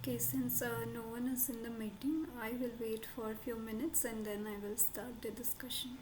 Okay, since no one is in the meeting, I will wait for a few minutes and then I will start the discussion.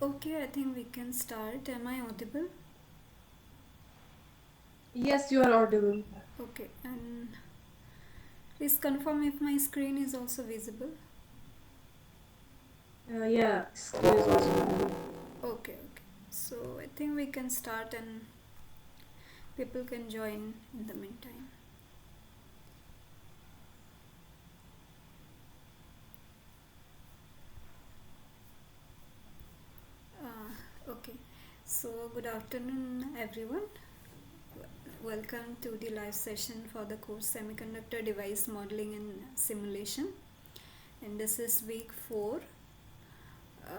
Okay, I think we can start. Am I audible? Yes, you are audible. Okay, and please confirm if my screen is also visible. Yeah, screen is also visible. Okay, okay. So I think we can start and people can join in the meantime. Okay, so good afternoon, everyone. Welcome to the live session for the course Semiconductor Device Modeling and Simulation. And this is week 4. Uh,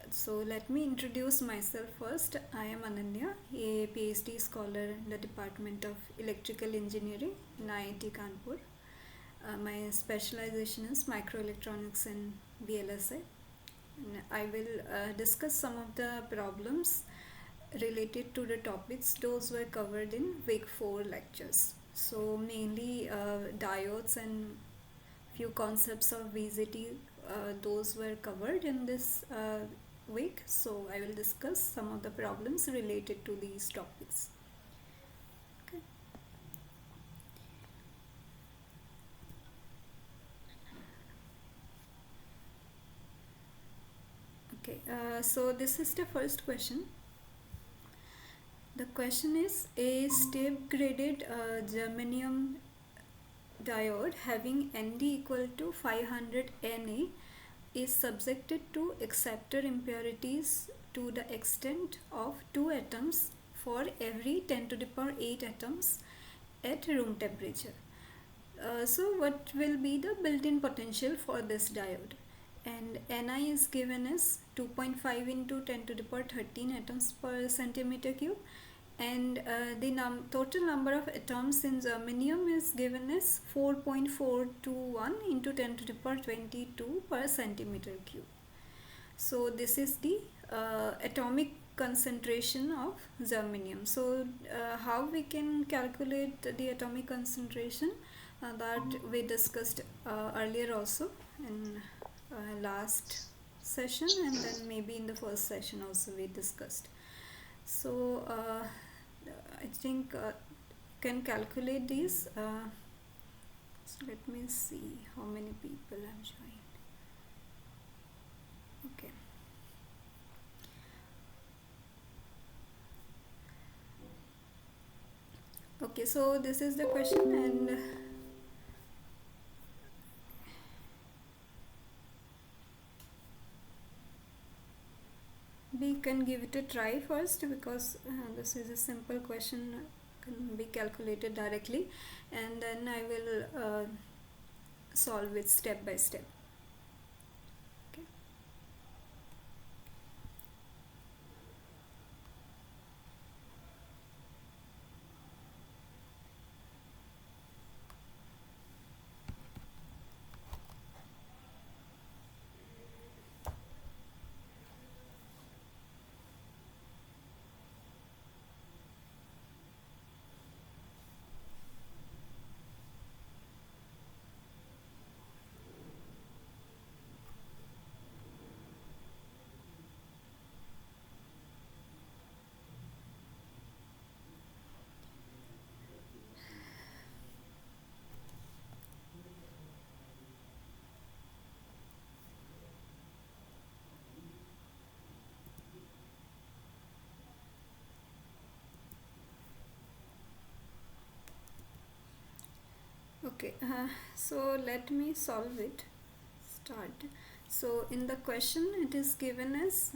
so let me introduce myself first. I am Ananya, a PhD scholar in the Department of Electrical Engineering in IIT Kanpur. My specialization is microelectronics and VLSI. And I will discuss some of the problems related to the topics those were covered in week 4 lectures. So mainly diodes and few concepts of VZT, those were covered in this week. So I will discuss some of the problems related to these topics. Okay. Okay. So this is the first question. The question is, a step graded germanium diode having Nd equal to 500 Na is subjected to acceptor impurities to the extent of 2 atoms for every 10 to the power 8 atoms at room temperature. So what will be the built-in potential for this diode? And Ni is given as 2.5 into 10 to the power 13 atoms per centimeter cube, and the total number of atoms in germanium is given as 4.421 into 10 to the power 22 per centimeter cube. So this is the atomic concentration of germanium. So how we can calculate the atomic concentration, that we discussed earlier also in last session, and then maybe in the first session also we discussed. So I think can calculate these. So let me see how many people have joined. Okay. Okay, so this is the question, and we can give it a try first, because this is a simple question, can be calculated directly, and then I will solve it step by step. Okay. Okay, so let me solve it. Start. So in the question, it is given as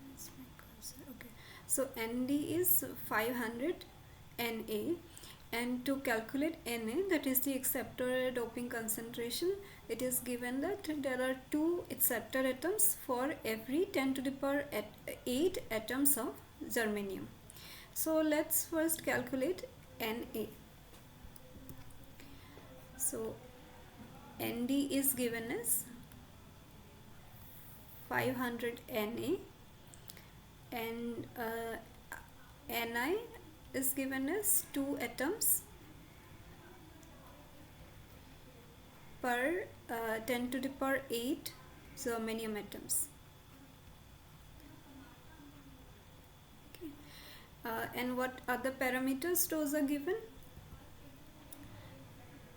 where's my cursor? Okay. So Nd is 500 Na, and to calculate Na, that is the acceptor doping concentration, it is given that there are 2 acceptor atoms for every 10 to the power 8 atoms of germanium. So let's first calculate Na. So Nd is given as 500 Na, and Ni is given as 2 atoms per 10 to the power 8, germanium atoms. Okay. And what other parameters those are given?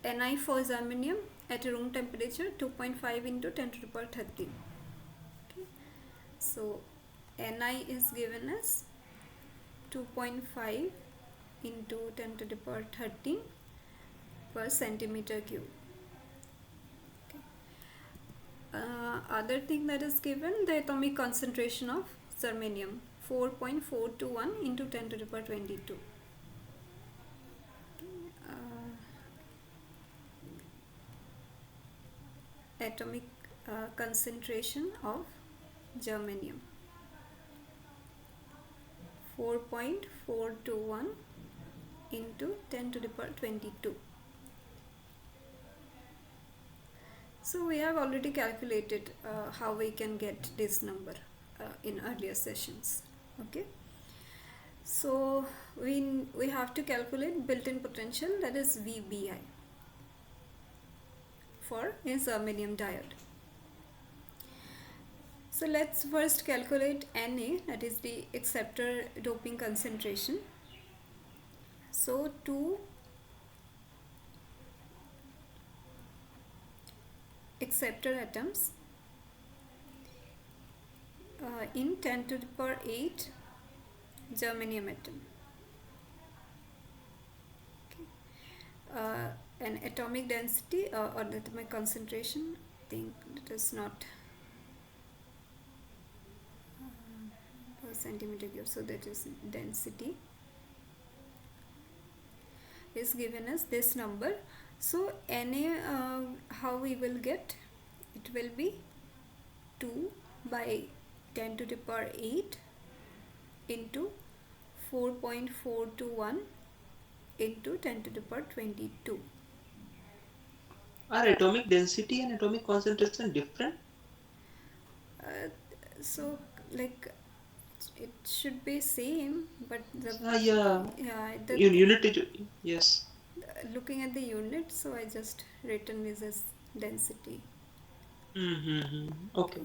Ni for germanium at room temperature 2.5 into 10 to the power 13. Okay. So Ni is given as 2.5 into 10 to the power 13 per centimeter cube. Other thing that is given, the atomic concentration of germanium 4.421 into 10 to the power 22. Atomic concentration of germanium 4.421 into 10 to the power 22. So we have already calculated how we can get this number in earlier sessions. Okay. So we have to calculate built-in potential, that is VBI, for a germanium diode. So let's first calculate Na, that is the acceptor doping concentration. So two acceptor atoms in 10 to the power 8 germanium atom. Okay. An atomic density or the atomic concentration, I think it is not per centimeter cube, so that is density is given as this number. So Na, how we will get? It will be 2 by 10 to the power 8 into 4.421 into 10 to the power 22. Are atomic density and atomic concentration different? So like it should be same, but the Yeah. yeah Unit is, yes. looking at the unit, so I just written this as density. Mm-hmm. Okay.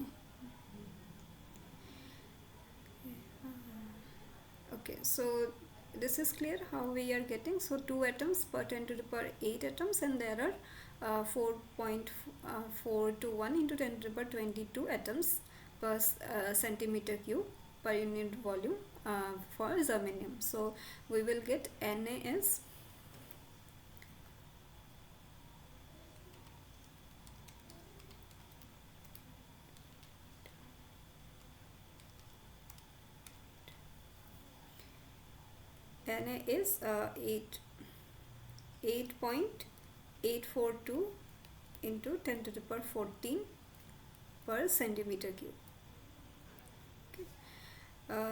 Okay, so this is clear how we are getting. So 2 atoms per 10 to the power 8 atoms, and there are 4.421 into 10 to the power 22 atoms per centimeter cube per unit volume for germanium. So we will get Na as Na is 8.842 into 10 to the power 14 per centimeter cube. Okay.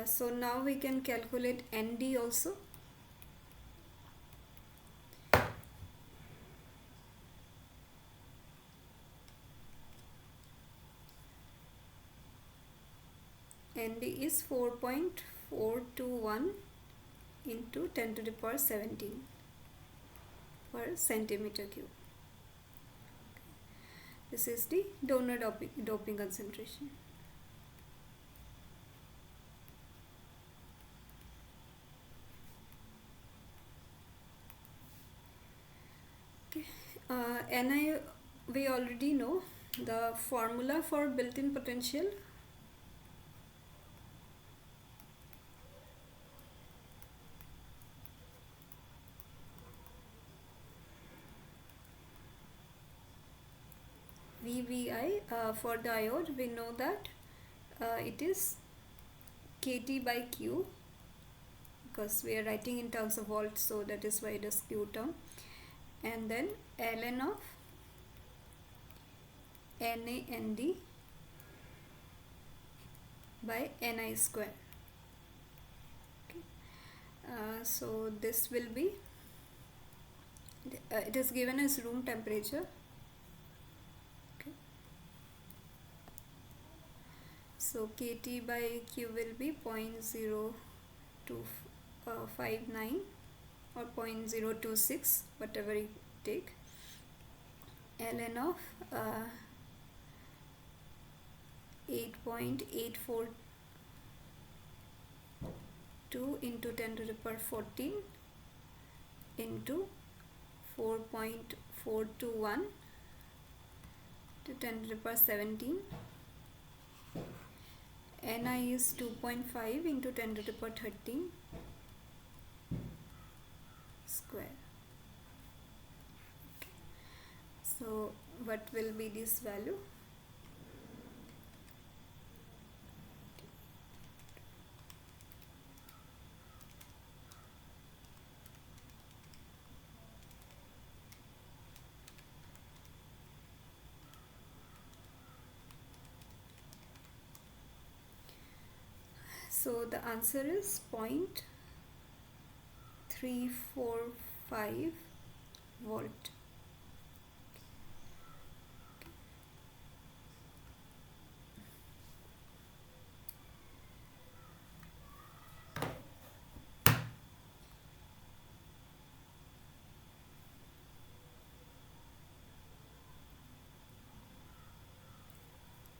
So now we can calculate Nd also. Nd is 4.421 into 10 to the power 17 per centimeter cube. This is the donor doping concentration. Okay. Ni, we already know the formula for built-in potential. VBI for diode, we know that it is kT by Q, because we are writing in terms of volts, so that is why it is Q term, and then ln of NAND by Ni square. Okay. So this will be it is given as room temperature. So kT by Q will be 0.0259 or 0.026, whatever you take, ln of 8.842 into 10 to the power 14 into 4.421 to 10 to the power 17. Ni is 2.5 into 10 to the power 13 square. Okay. So what will be this value? So the answer is 0.345 volt.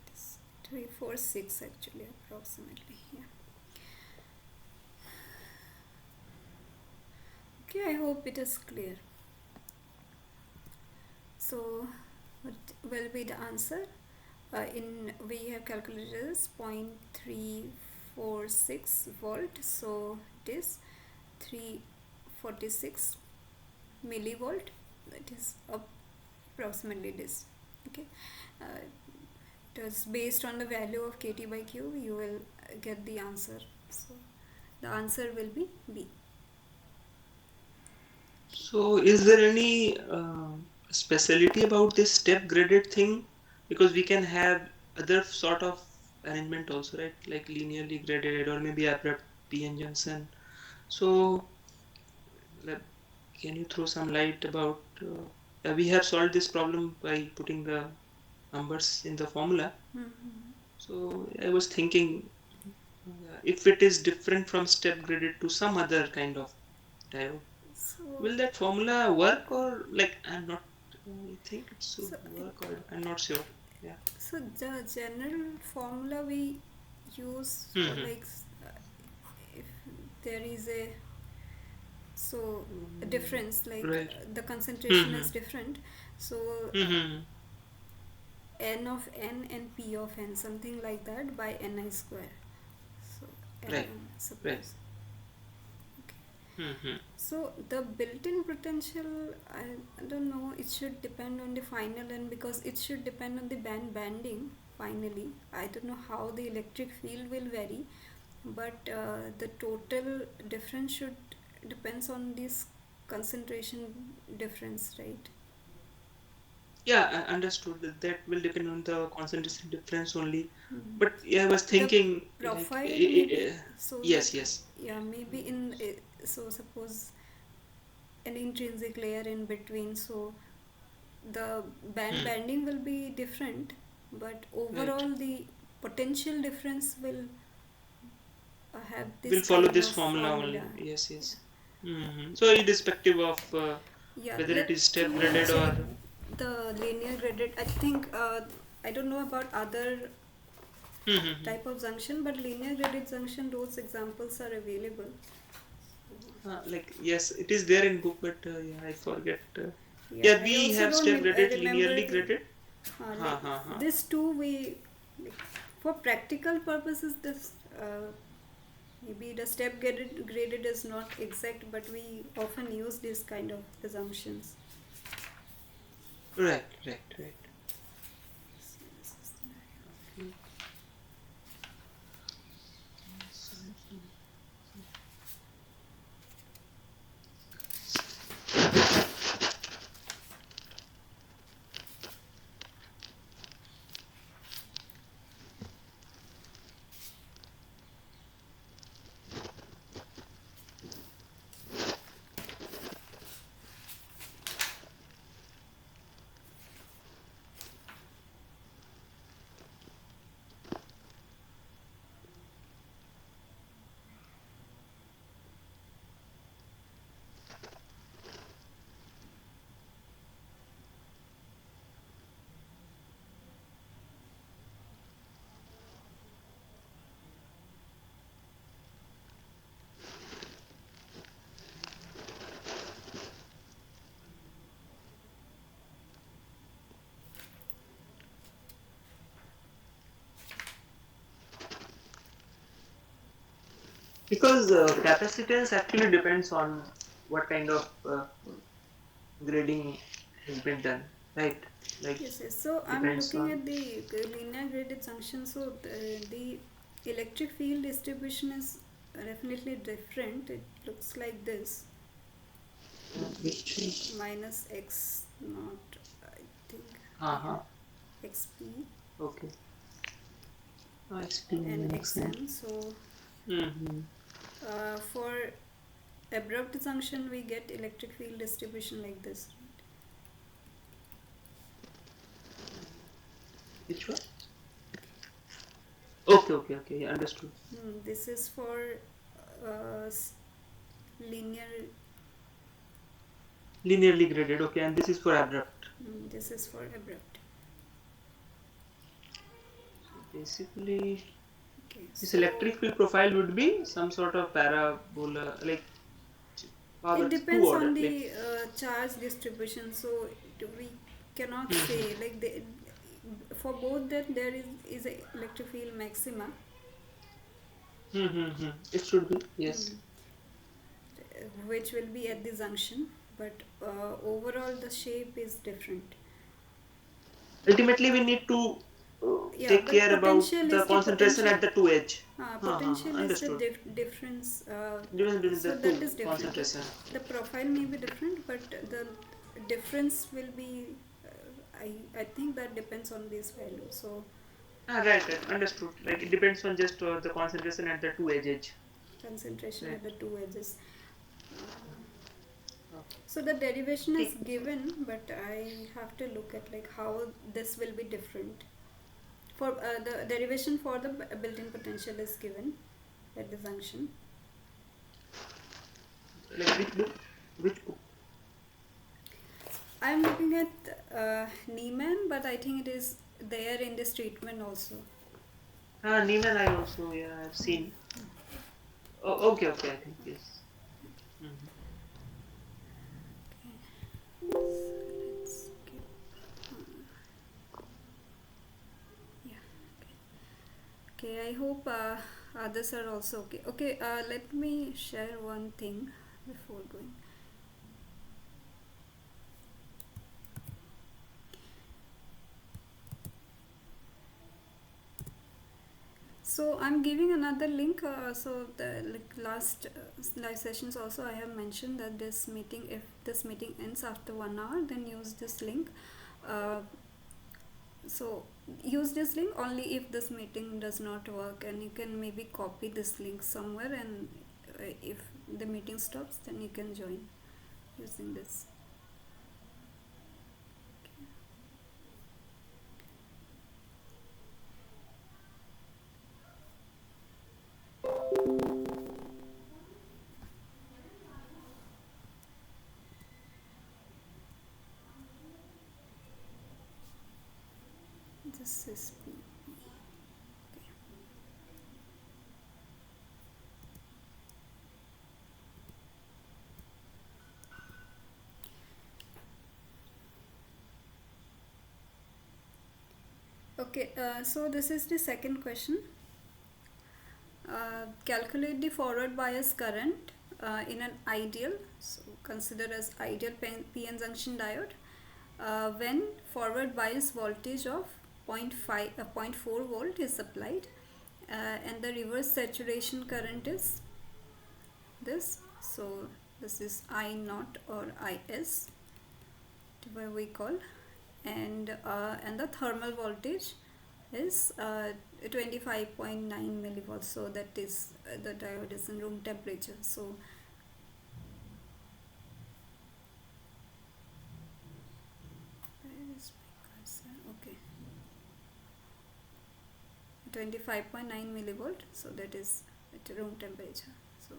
It's 346 actually, approximately. Yeah. Okay, I hope it is clear. So what will be the answer? We have calculated as 0.346 volt, so it is 346 millivolt. That is approximately this. Okay, it is based on the value of kT by Q. You will get the answer. So the answer will be B. So, is there any specialty about this step graded thing? Because we can have other sort of arrangement also, right? Like linearly graded or maybe abrupt PN junction. So, like, can you throw some light about? We have solved this problem by putting the numbers in the formula. Mm-hmm. So, I was thinking if it is different from step graded to some other kind of diode. So, Will that formula work or like I'm not? I think it should so, work or I'm not sure. Yeah. so the general formula we use for Hmm. like if there is a a Mm, difference like right. the concentration Hmm. is different, so Hmm. n of n and p of n, something like that, by ni square. So Right. ln, Right. suppose. Okay. Hmm. So the built-in potential, I don't know, it should depend on the final n, because it should depend on the banding finally. I don't know how the electric field will vary, but the total difference should depends on this concentration difference, right? Yeah, I understood that that will depend on the concentration difference only. Hmm. But yeah, I was The thinking like profile maybe, so yes, yes. yeah, maybe in so suppose an intrinsic layer in between, so the Hmm. banding will be different, but Right. overall the potential difference will have this We'll follow kind this of formula formula. only. Yes, Yeah. yes. So irrespective of Yeah, whether it is let step me graded check or. the linear graded. I think I don't know about other Hmm. type of junction, but linear graded junction, those examples are available. Like yes, it is there in book, but yeah, I forget. Yeah, Yeah, I we also have don't step graded, remember linearly the graded. Ha like ha ha. this two we like, for practical purposes this maybe the graded is not exact, but we often use this kind of assumptions. Right, right, right. Okay. Because capacitance actually depends on what kind of grading has been done, right? Like Yes, yes. So I'm depends looking on. at the linear graded junction. So the electric field distribution is definitely different. It looks like this, Which minus x not, I think, uh-huh. xp Okay. I explain and makes sense. xn. So Mm-hmm. for abrupt junction, we get electric field distribution like this. Which one? Okay, okay, okay. Yeah, understood. This is for uh, linear. Linearly graded. Okay, and this is for abrupt. This is for abrupt. So basically, Okay, this so electric field profile would be some sort of parabola, like it power two depends order, on like. the charge distribution. So we cannot Mm-hmm. say like for both that there is a electric field maxima, Mm-hmm. It should be yes. mm, which will be at the junction, but overall the shape is different. Ultimately, we need to Yeah, take but care about potential the is the concentration potential. at the two edge. Potential is the Understood. difference. Difference between So the that two is different. concentration. The profile may be different, but the difference will be. I think that depends on this value. So Right, right. Understood. Like it depends on just the concentration at the two edges. concentration Right. at the two edges. Okay. So the derivation is ठीक. given, but I have to look at like how this will be different. For the derivation for the built-in potential is given at the junction. Like which book? Which book? I'm looking at Niemann, but I think it is there in this treatment also. Neiman I also I've seen. Oh, okay, okay. I think yes. Mhm. Let's skip. Yeah. Okay. I hope others are also okay. Okay. Let me share one thing before going. So I'm giving another link. So the last live sessions also I have mentioned that this meeting, if this meeting ends after 1 hour, then use this link. Uh, so use this link only if this meeting does not work, and you can maybe copy this link somewhere, and if the meeting stops, then you can join using this. This is okay. So this is the second question. Calculate the forward bias current in an ideal, so consider as ideal PN junction diode, when forward bias voltage of zero point 0.5 zero point 0.4 volt is applied, and the reverse saturation current is this. So this is I naught or IS, whatever we call, and the thermal voltage is 25.9 millivolts. So that is the diode is in room temperature. So where is my cursor? Okay, 25.9 millivolt. So that is at room temperature. So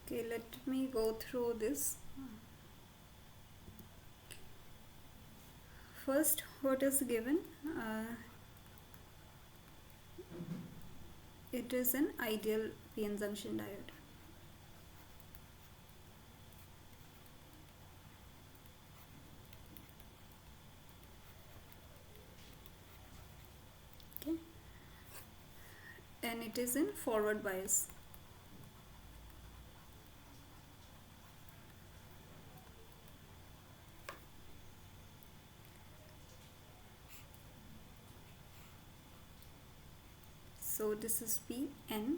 okay, let me go through this. First, what is given? It is an ideal PN junction diode. it is in forward bias. So this is Pn.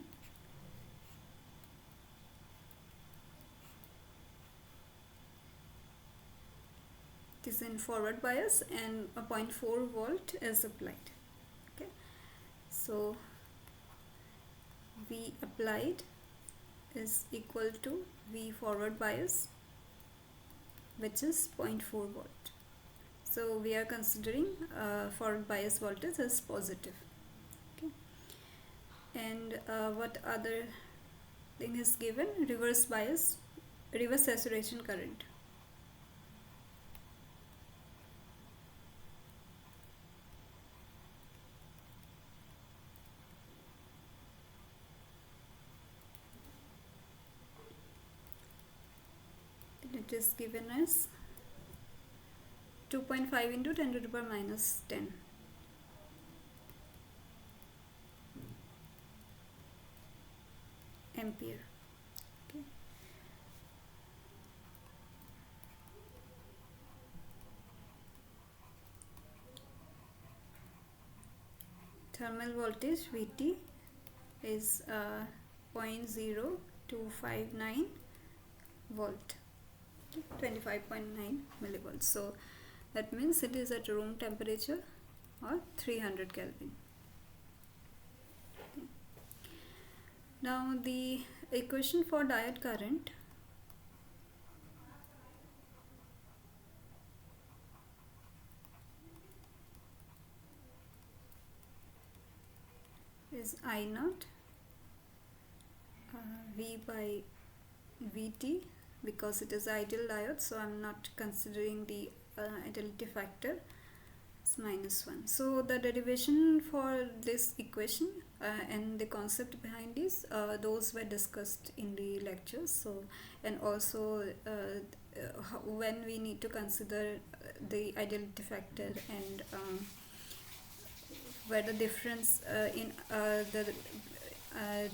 It is in forward bias and a 0.4 volt is applied. Okay, so V applied is equal to V forward bias, which is 0.4 volt. So we are considering forward bias voltage as positive. Okay, and what other thing is given? Reverse bias, reverse saturation current. It is given as 2.5 into 10 to the power minus 10 ampere. Okay. Thermal voltage Vt is 0.0259 volt, 25.9 millivolts. So that means it is at room temperature or 300 Kelvin. Okay. Now the equation for diode current is I naught V by Vt, because it is ideal diode, so I'm not considering the ideality factor. It's -1. So the derivation for this equation and the concept behind this, those were discussed in the lectures. So, and also when we need to consider the ideality factor and where the difference in the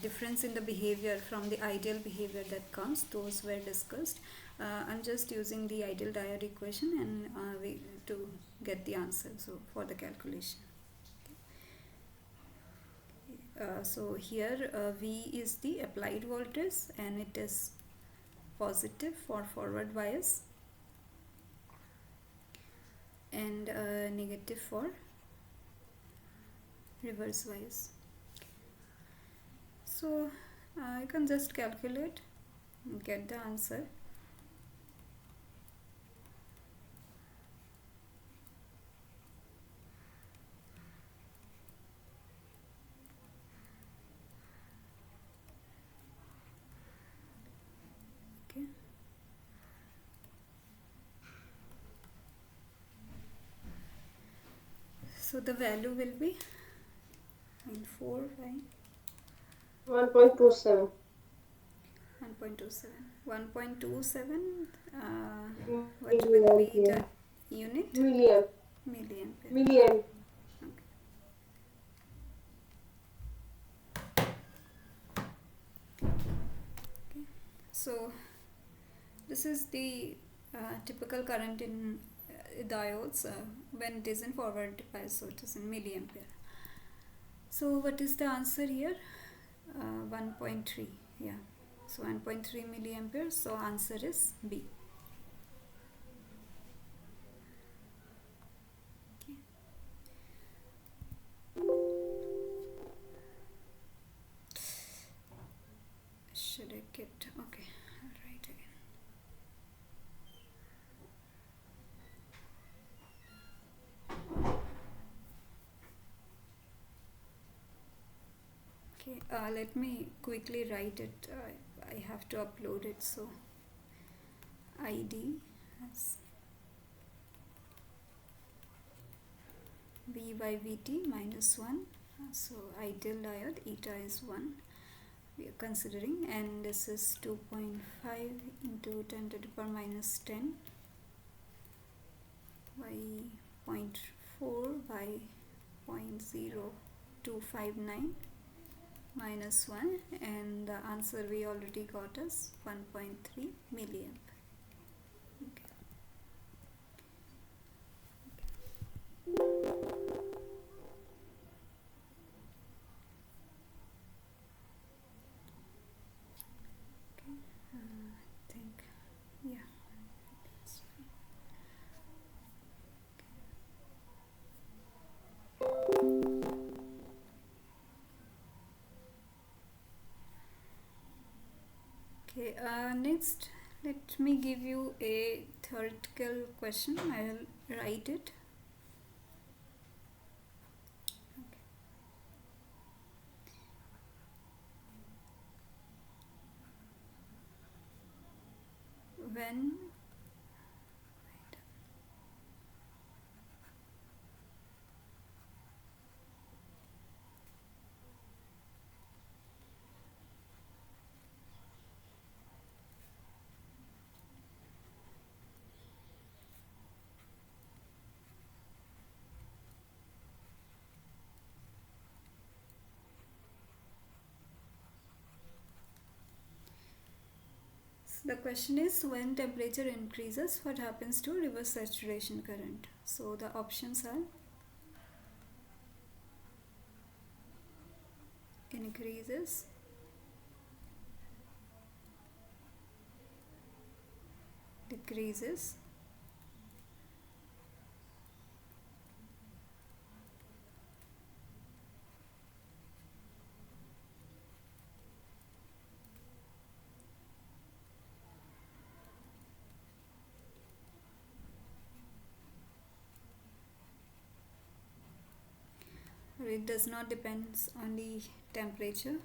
difference in the behavior from the ideal behavior that comes, those were discussed. I'm just using the ideal diode equation and to get the answer for the calculation. So here V is the applied voltage and it is positive for forward bias and negative for reverse bias. So you can just calculate and get the answer. Okay. So the value will be 0.4 by 1.27. 1.27. 1.27 what will be the unit? Milliamp. Milliampere. Milliamp. Okay. So this is the typical current in diodes when it is in forward bias, so it is in milliampere. So what is the answer here? 1.3. Yeah, so 1.3 milliampere. So answer is B. Should I get okay? I'll write again. Okay, let me quickly write it. I have to upload it, so ID as V by Vt minus 1. So ideal diode eta is 1. We are considering, and this is 2.5 into 10 to the power minus 10 by 0.4 by 0.0259 minus 1, and the answer we already got is 1.3 milliamp. Okay. Okay. I think, yeah, that's fine. Okay, next, let me give you a theoretical question. I'll write it. Okay. When So the question is, when temperature increases, what happens to reverse saturation current? So the options are increases, decreases, or it does not depends on the temperature.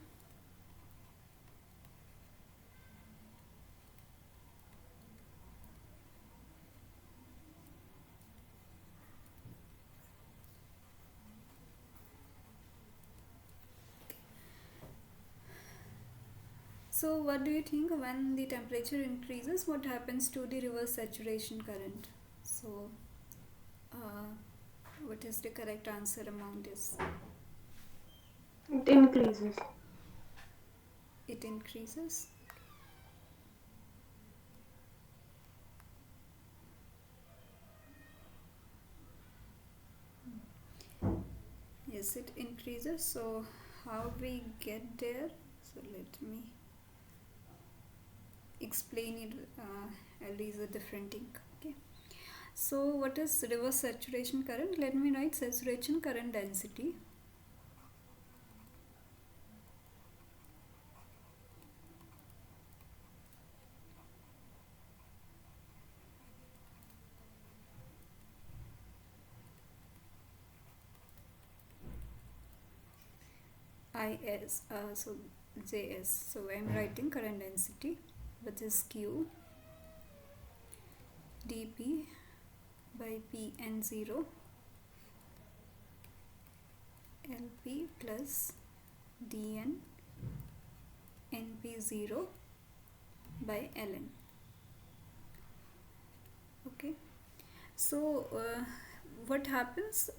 So what do you think, when the temperature increases, what happens to the reverse saturation current? So uh, what is the correct answer among this? It increases. It increases. Yes, it increases. So how we get there? So let me explain it. I'll use a different ink. Okay. So what is reverse saturation current? Let me write saturation current density. IS, so JS. So I'm writing current density, which is Q dP by Pn0 Lp plus Dn Np0 by Ln. Okay. So what happens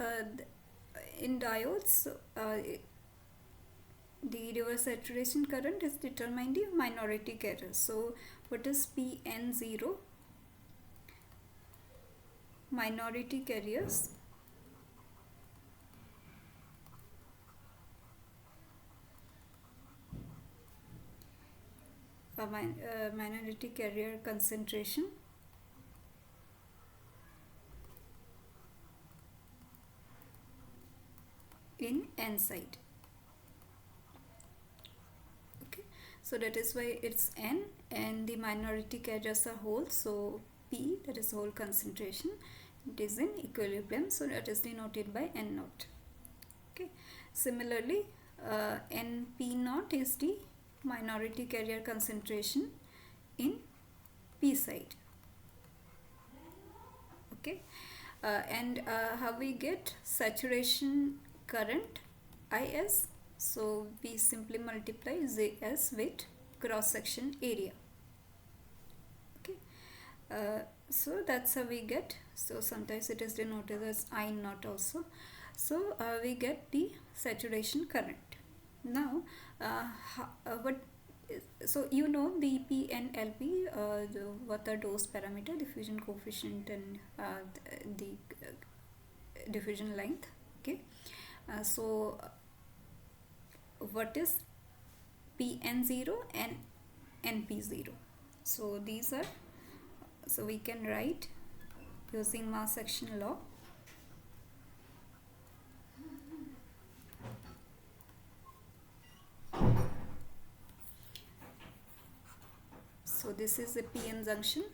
in diodes? The reverse saturation current is determined by minority carrier. So what is Pn0? Minority carriers minority carrier concentration in N side. Okay, so that is why it's N, and the minority carriers are whole, so P, that is whole concentration, it is in equilibrium, so that is denoted by N naught. Okay, similarly Np naught is the minority carrier concentration in P side. Okay, and how we get saturation current Is? So we simply multiply Js with cross section area. Okay, so that's how we get. So sometimes it is denoted as I naught also. So we get the saturation current. Now, what so you know dp and lp, what are those parameter, diffusion coefficient and the diffusion length. Okay, so what is pn0 and np0? So these are, so we can write using mass action law. So this is the pn junction,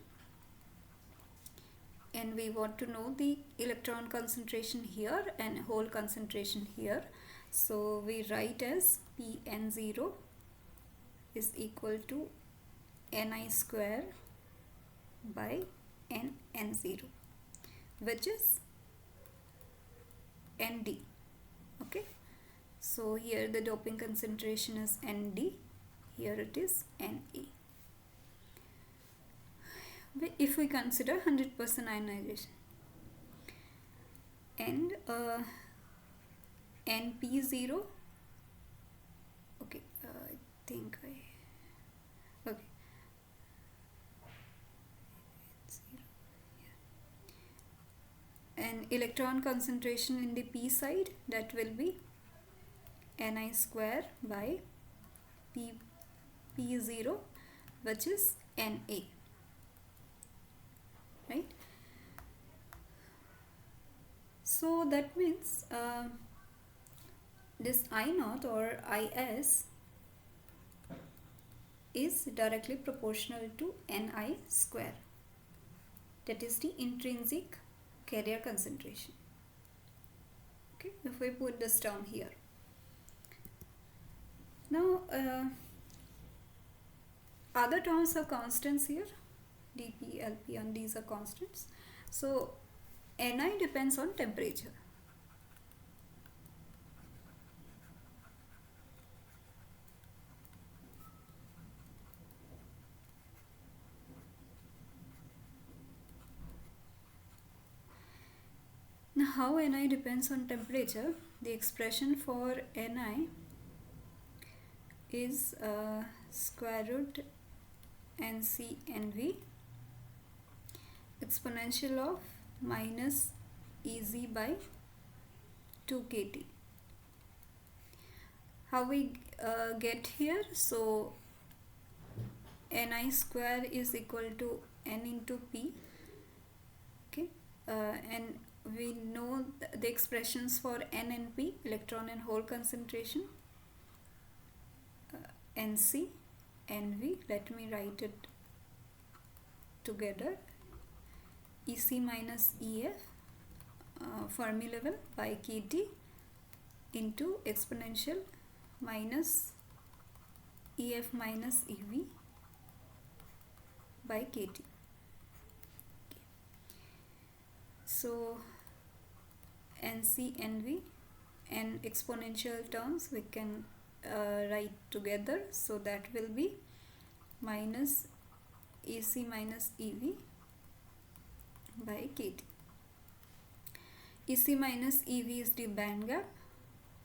and we want to know the electron concentration here and hole concentration here. So we write as pn0 is equal to ni square by nn0, which is nd. Okay, so here the doping concentration is nd, here it is ne. If we consider 100% ionization, and np0, okay, I think I, okay, and electron concentration in the p side, that will be ni square by p0, which is na, right? So that means this I naught or is is directly proportional to ni square, that is the intrinsic carrier concentration. Okay, if we put this down here. Now other terms are constants here, dp, lp, and these are constants. So ni depends on temperature. Now how ni depends on temperature? The expression for ni is square root nc nv exponential of minus ez by 2 kt. How we get here? So ni square is equal to n into p. Okay, and we know the expressions for n and p, electron and hole concentration, nc nv. Let me write it together. ec minus ef Fermi level by kt into exponential minus ef minus ev by kt. So nc nv and exponential terms we can write together, so that will be minus ac minus ev by kt. ec minus ev is the band gap,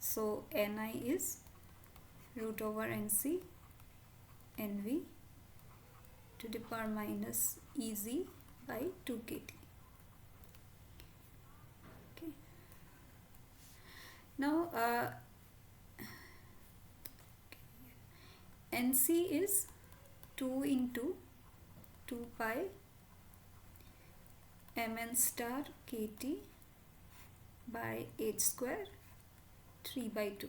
so ni is root over nc nv to the power minus ez by 2 kt. Okay, now nc is 2 into 2 pi mn star kt by h square 3 by 2.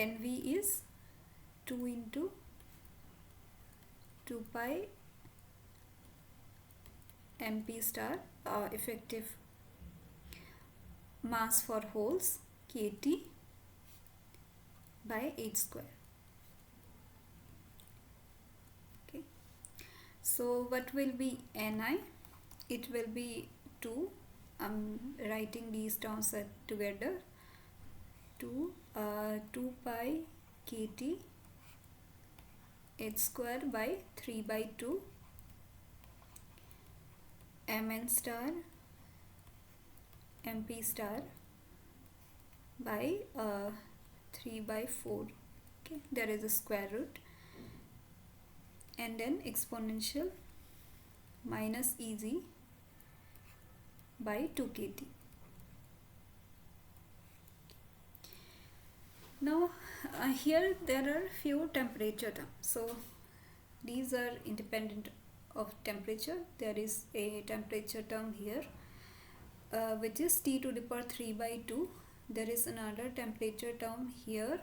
nv is 2 into 2 pi mp star, effective mass for holes, kt by h square. Okay, so what will be ni? It will be 2. I'm writing these terms together. 2 pi kt h square by 3 by 2 mn star mp star by 3 by 4. Okay, there is a square root, and then exponential minus Ez by 2 kt. Now here there are few temperature terms. So these are independent of temperature. There is a temperature term here, which is T to the power 3 by 2. There is another temperature term here,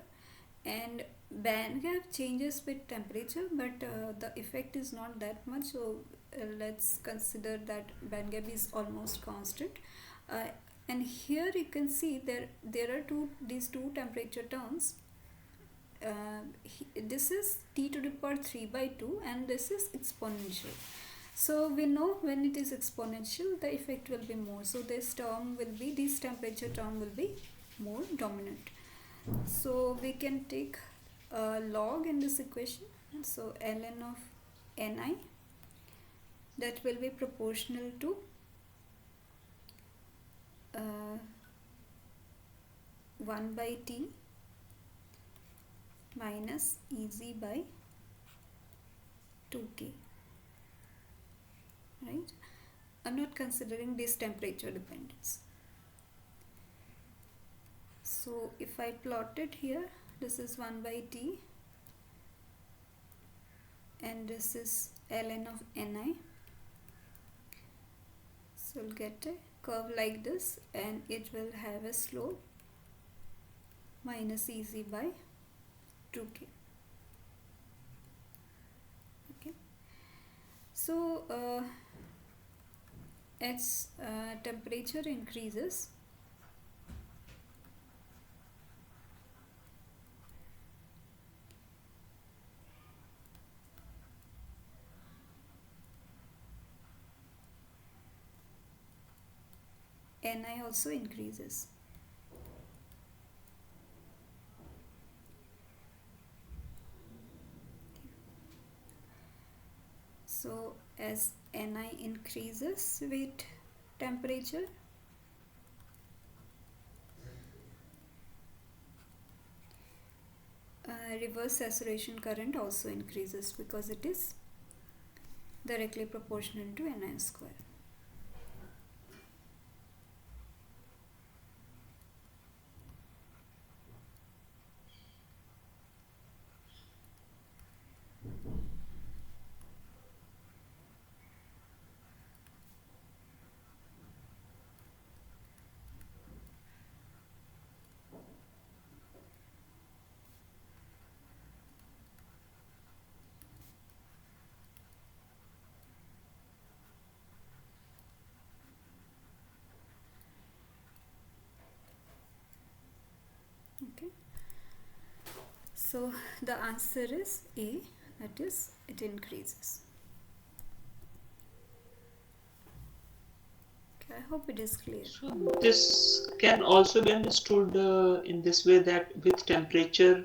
and band gap changes with temperature, but the effect is not that much. So let's consider that band gap is almost constant. Uh, and here you can see there are these two temperature terms. This is T to the power 3 by 2, and this is exponential. So we know when it is exponential, the effect will be more. So this temperature term will be more dominant. So we can take log in this equation. So ln of ni, that will be proportional to uh, 1 by t minus Ez by 2k. Right? I'm not considering this temperature dependence. So if I plot it here, this is 1 by t, and this is ln of ni. So we'll get a curve like this, and it will have a slope minus Ez by 2k. Okay. So as temperature increases, Ni also increases. So as Ni increases with temperature, reverse saturation current also increases, because it is directly proportional to Ni square. Okay. So the answer is A, that is, it increases. Okay, I hope it is clear. So this can also be understood in this way, that with temperature,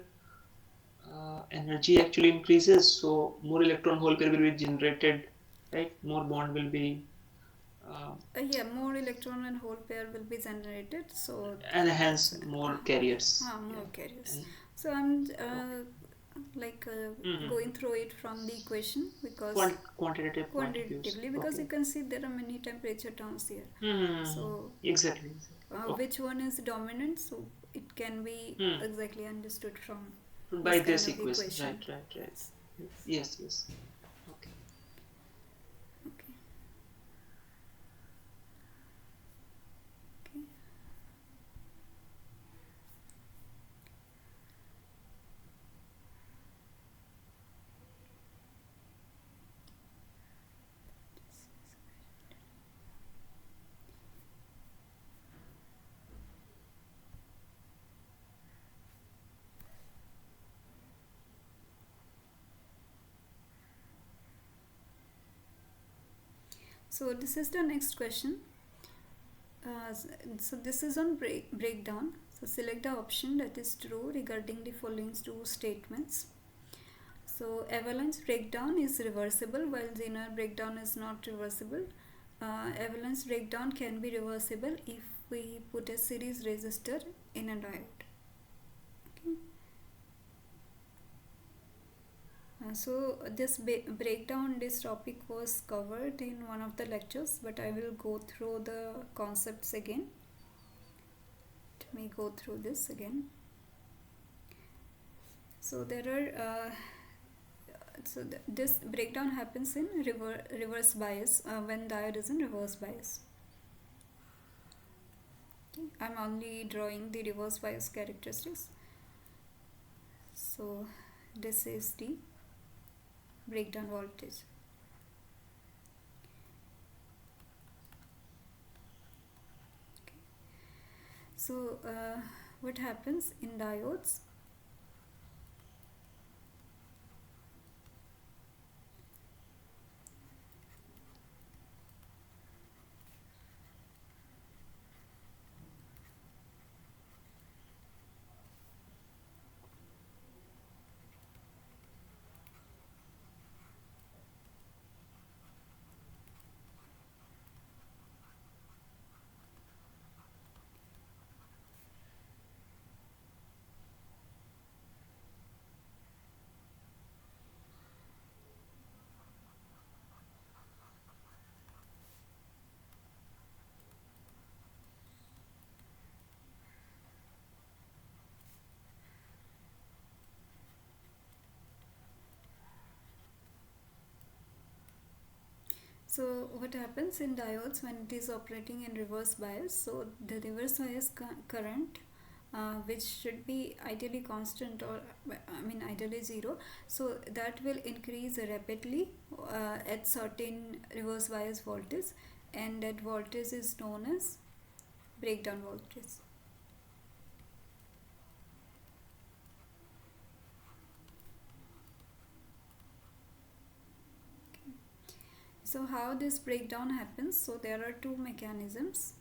energy actually increases, so more electron hole pair will be generated, right? More bond will be, uh, Yeah, more electron and hole pair will be generated, so and that's hence more carriers. more Yeah. carriers. And, So I'm okay. like Mm-hmm. going through it from the equation, because Quantitative point of views. quantitatively, because you Okay. can see there are many temperature terms here. Hmm. So Exactly. Okay. which one is dominant? So it can be Hmm. exactly understood from By this kind this of equation. equation. Right. Yes. Yes. Yes. Okay. Okay. Okay. So this is the next question. So this is on breakdown. So select the option that is true regarding the following two statements. So avalanche breakdown is reversible, while Zener breakdown is not reversible. Avalanche breakdown can be reversible if we put a series resistor in a diode. Okay. So this breakdown, this topic was covered in one of the lectures, but I will go through the concepts again. Let me go through this again. So there are this breakdown happens in reverse bias when diode is in reverse bias. Okay. I'm only drawing the reverse bias characteristics. So this is the breakdown voltage. Okay. So what happens in diodes? So what happens in diodes when it is operating in reverse bias? So the reverse bias current, which should be ideally constant, or I mean ideally zero, so that will increase rapidly at certain reverse bias voltage, and that voltage is known as breakdown voltage. So how this breakdown happens? So there are two mechanisms.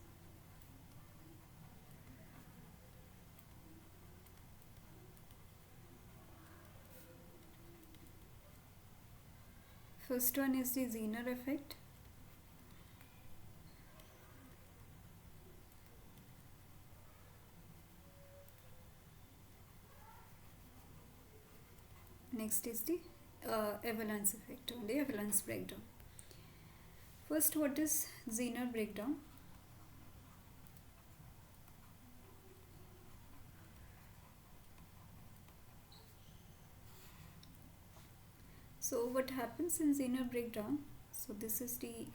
First one is the Zener effect. Next is the avalanche effect, or the avalanche breakdown. First, what is Zener breakdown? So what happens in Zener breakdown? So this is the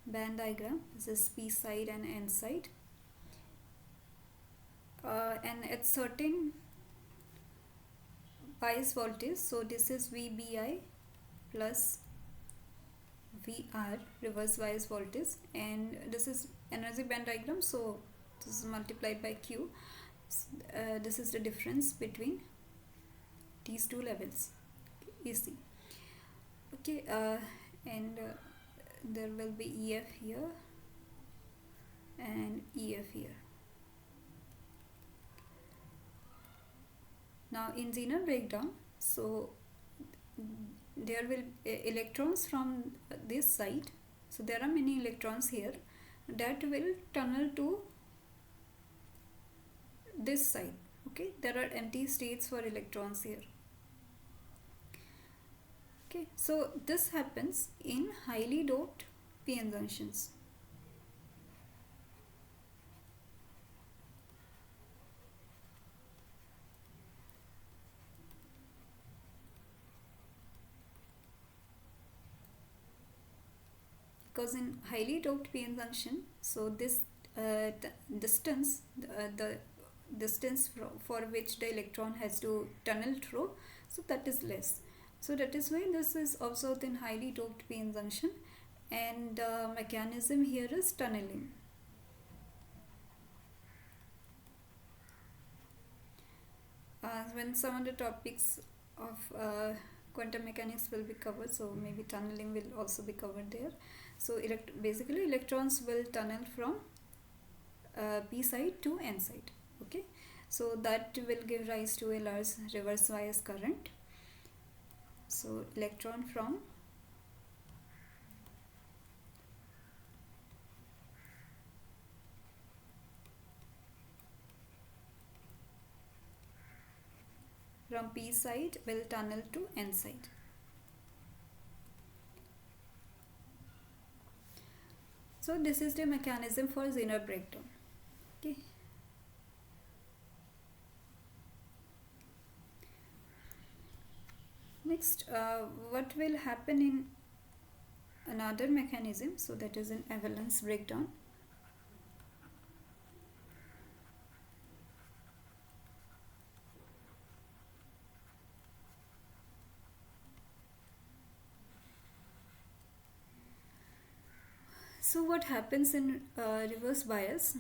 band diagram. This is P side and N side. And at certain bias voltage, so this is VBI plus VR, reverse bias voltage, and this is energy band diagram, so this is multiplied by Q. This is the difference between these two levels, EC. Okay, and there will be EF here and EF here. Now in Zener breakdown, so there will electrons from this side, so there are many electrons here that will tunnel to this side. Okay, there are empty states for electrons here. Okay, so this happens in highly doped PN junctions. Because in highly doped PN junction, so this distance, the distance for which the electron has to tunnel through, so that is less. So that is why this is observed in highly doped PN junction, and the mechanism here is tunneling. When some of the topics of quantum mechanics will be covered, so maybe tunneling will also be covered there. So basically electrons will tunnel from P side to N side. Okay, so that will give rise to a large reverse bias current. So electron from from p side will tunnel to n side. So this is the mechanism for Zener breakdown. Okay. Next, what will happen in another mechanism? So that is an avalanche breakdown. So what happens in reverse bias?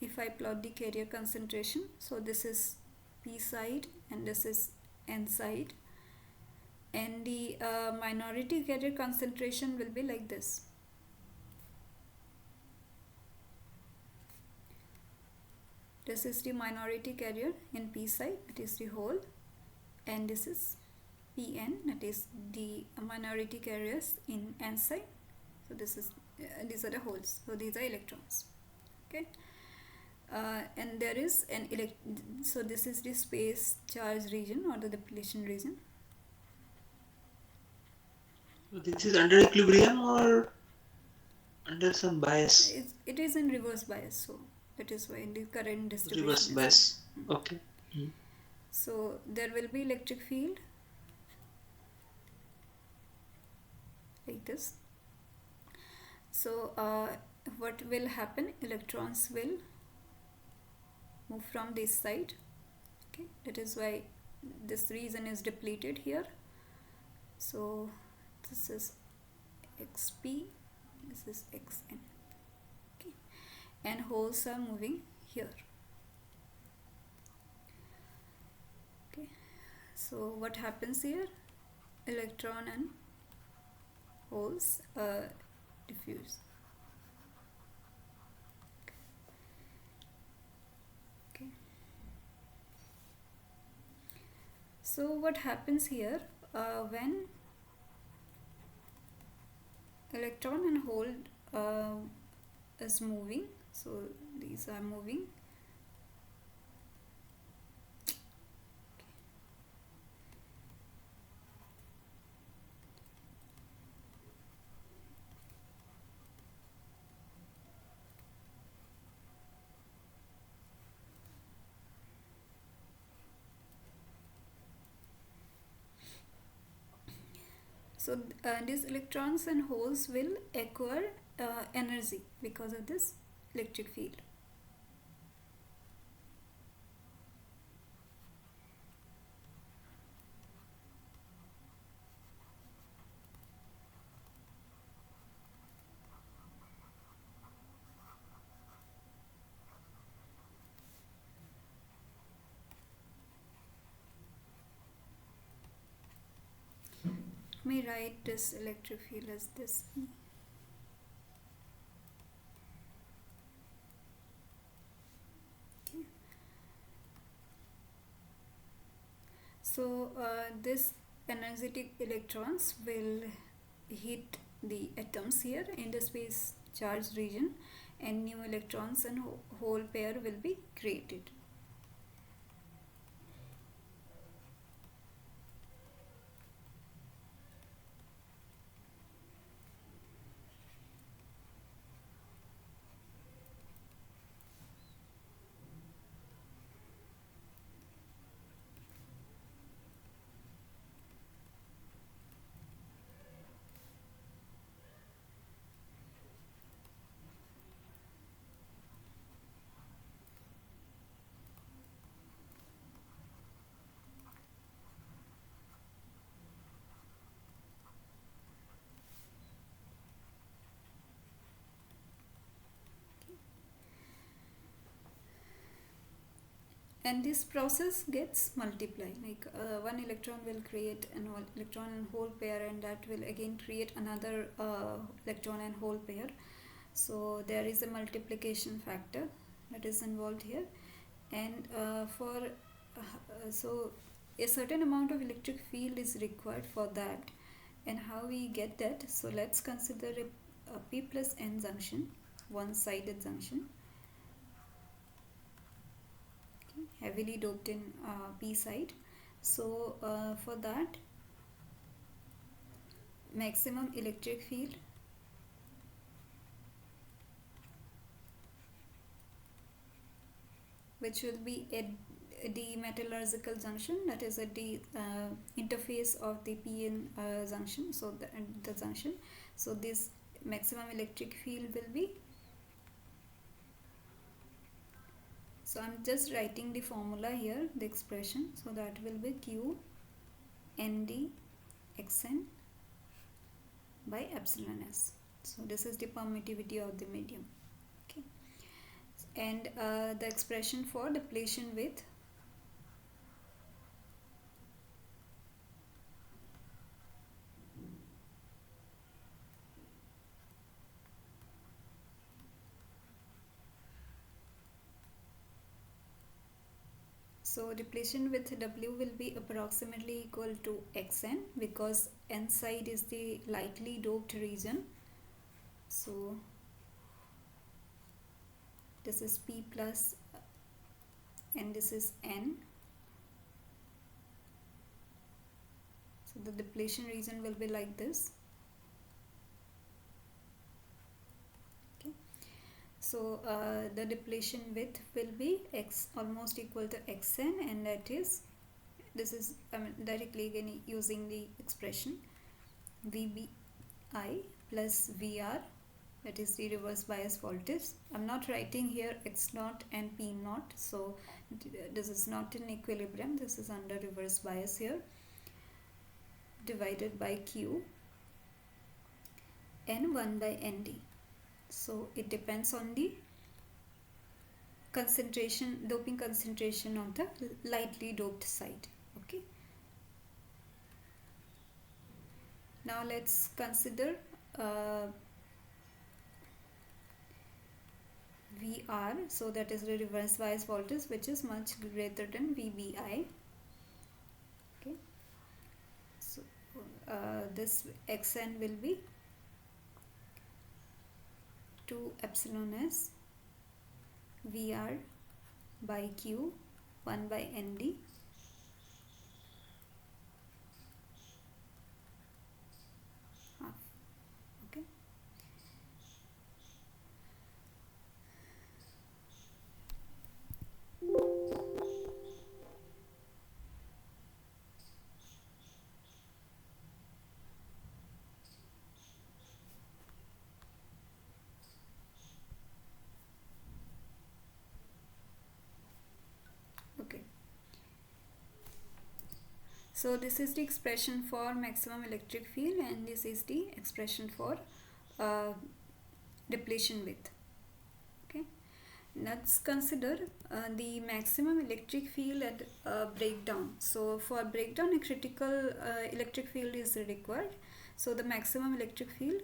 If I plot the carrier concentration, so this is p side and this is n side, and the minority carrier concentration will be like this. This is the minority carrier in p side, it is the hole, and this is pn, that is the minority carriers in n side. So this is these are the holes, so these are electrons. Okay. And there is an so this is the space charge region or the depletion region. This is under equilibrium or under some bias? It is in reverse bias, so that is why the current Reverse distribution is bias. there. Okay. So there will be electric field like this. So what will happen? Electrons will move from this side. Okay, that is why this region is depleted here. So this is xp, this is xn. Okay, and holes are moving here. Okay, so what happens here? Electron and holes diffuse. Okay. So what happens here when electron and hole is moving? So these are moving. So these electrons and holes will acquire energy because of this electric field. Let me write this electric field as this. Okay. So this energetic electrons will hit the atoms here in the space charged region, and new electrons and hole pair will be created. And this process gets multiplied, like one electron will create an electron and hole pair, and that will again create another electron and hole pair. So there is a multiplication factor that is involved here, and so a certain amount of electric field is required for that. And how we get that? So let's consider a p plus n junction, one sided junction. heavily doped in p side. So for that, maximum electric field which will be at the metallurgical junction, that is at the interface of the p-n junction, so the junction. So this maximum electric field will be, so I'm just writing the formula here, the expression. So that will be q nd xn by epsilon s. So this is the permittivity of the medium. Okay, and the expression for depletion width, so depletion width W will be approximately equal to xn, because n side is the lightly doped region. So this is p plus and this is n. So the depletion region will be like this. Okay, so the depletion width will be x almost equal to xn, and that is, this is directly again using the expression vbi plus vr, that is the reverse bias voltage. I'm not writing here x naught and p naught, so this is not in equilibrium, this is under reverse bias here, divided by q n 1 by nd. So it depends on the concentration, doping concentration of the lightly doped side. Okay, now let's consider VR, so that is the reverse bias voltage, which is much greater than VBI. Okay, so this xn will be 2 epsilon s VR by Q 1 by ND. Half. Okay, okay. So this is the expression for maximum electric field, and this is the expression for uh, depletion width. Okay, let's consider the maximum electric field at breakdown. So for breakdown, a critical electric field is required. So the maximum electric field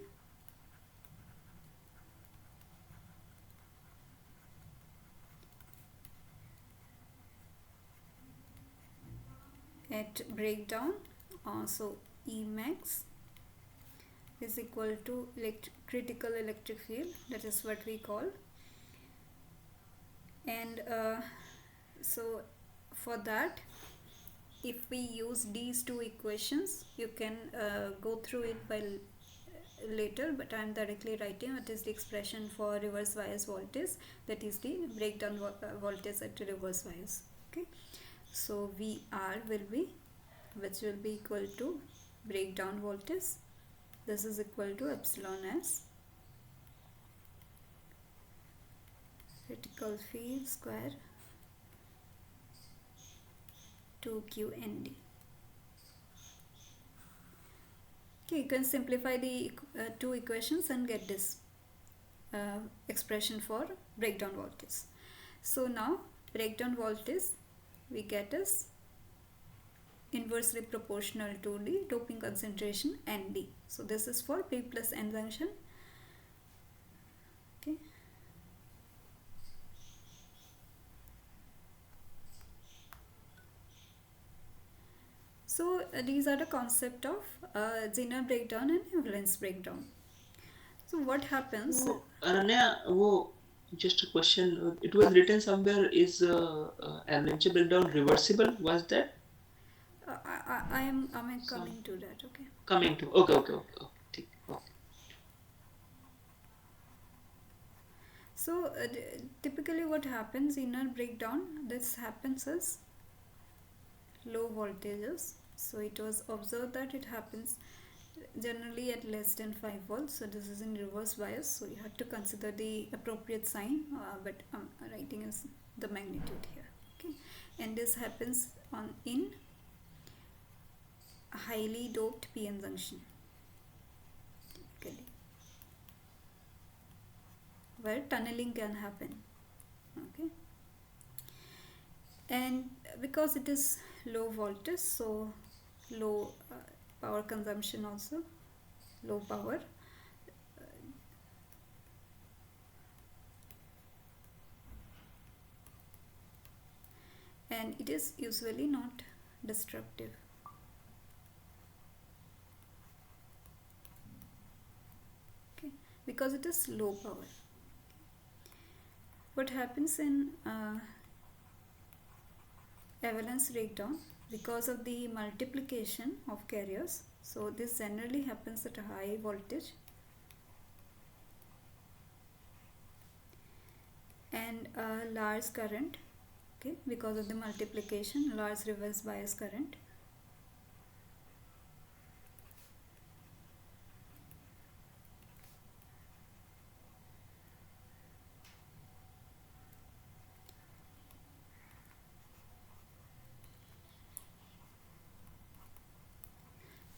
at breakdown, so E max is equal to critical electric field, that is what we call. And so for that, if we use these two equations, you can go through it by later, but I am directly writing what is the expression for reverse bias voltage, that is the breakdown voltage at reverse bias. Okay, so VR will be, which will be equal to breakdown voltage, this is equal to epsilon s critical field square 2qnd. Okay, you can simplify the two equations and get this expression for breakdown voltage. So now breakdown voltage we get is inversely proportional to the doping concentration Nd. So this is for P plus N junction. Okay, so these are the concept of Zener breakdown and Evelyn's breakdown. So what happens? वो अनन्या वो Just a question. It was written somewhere. Is avalanche breakdown reversible? Was that I am some coming to that. Okay. coming to? Okay, okay, okay, okay. Okay. So typically, what happens in a breakdown? This happens as low voltages. So it was observed that it happens generally at less than 5 volts. So this is in reverse bias. So you have to consider the appropriate sign, but I'm writing as the magnitude here. Okay, and this happens on in highly doped PN junction, typically, where tunneling can happen. Okay, and because it is low voltage, so low power consumption also, low power, and it is usually not destructive. Okay, because it is low power. What happens in avalanche breakdown, because of the multiplication of carriers, so this generally happens at a high voltage, and a large current. Okay, because of the multiplication, large reverse bias current,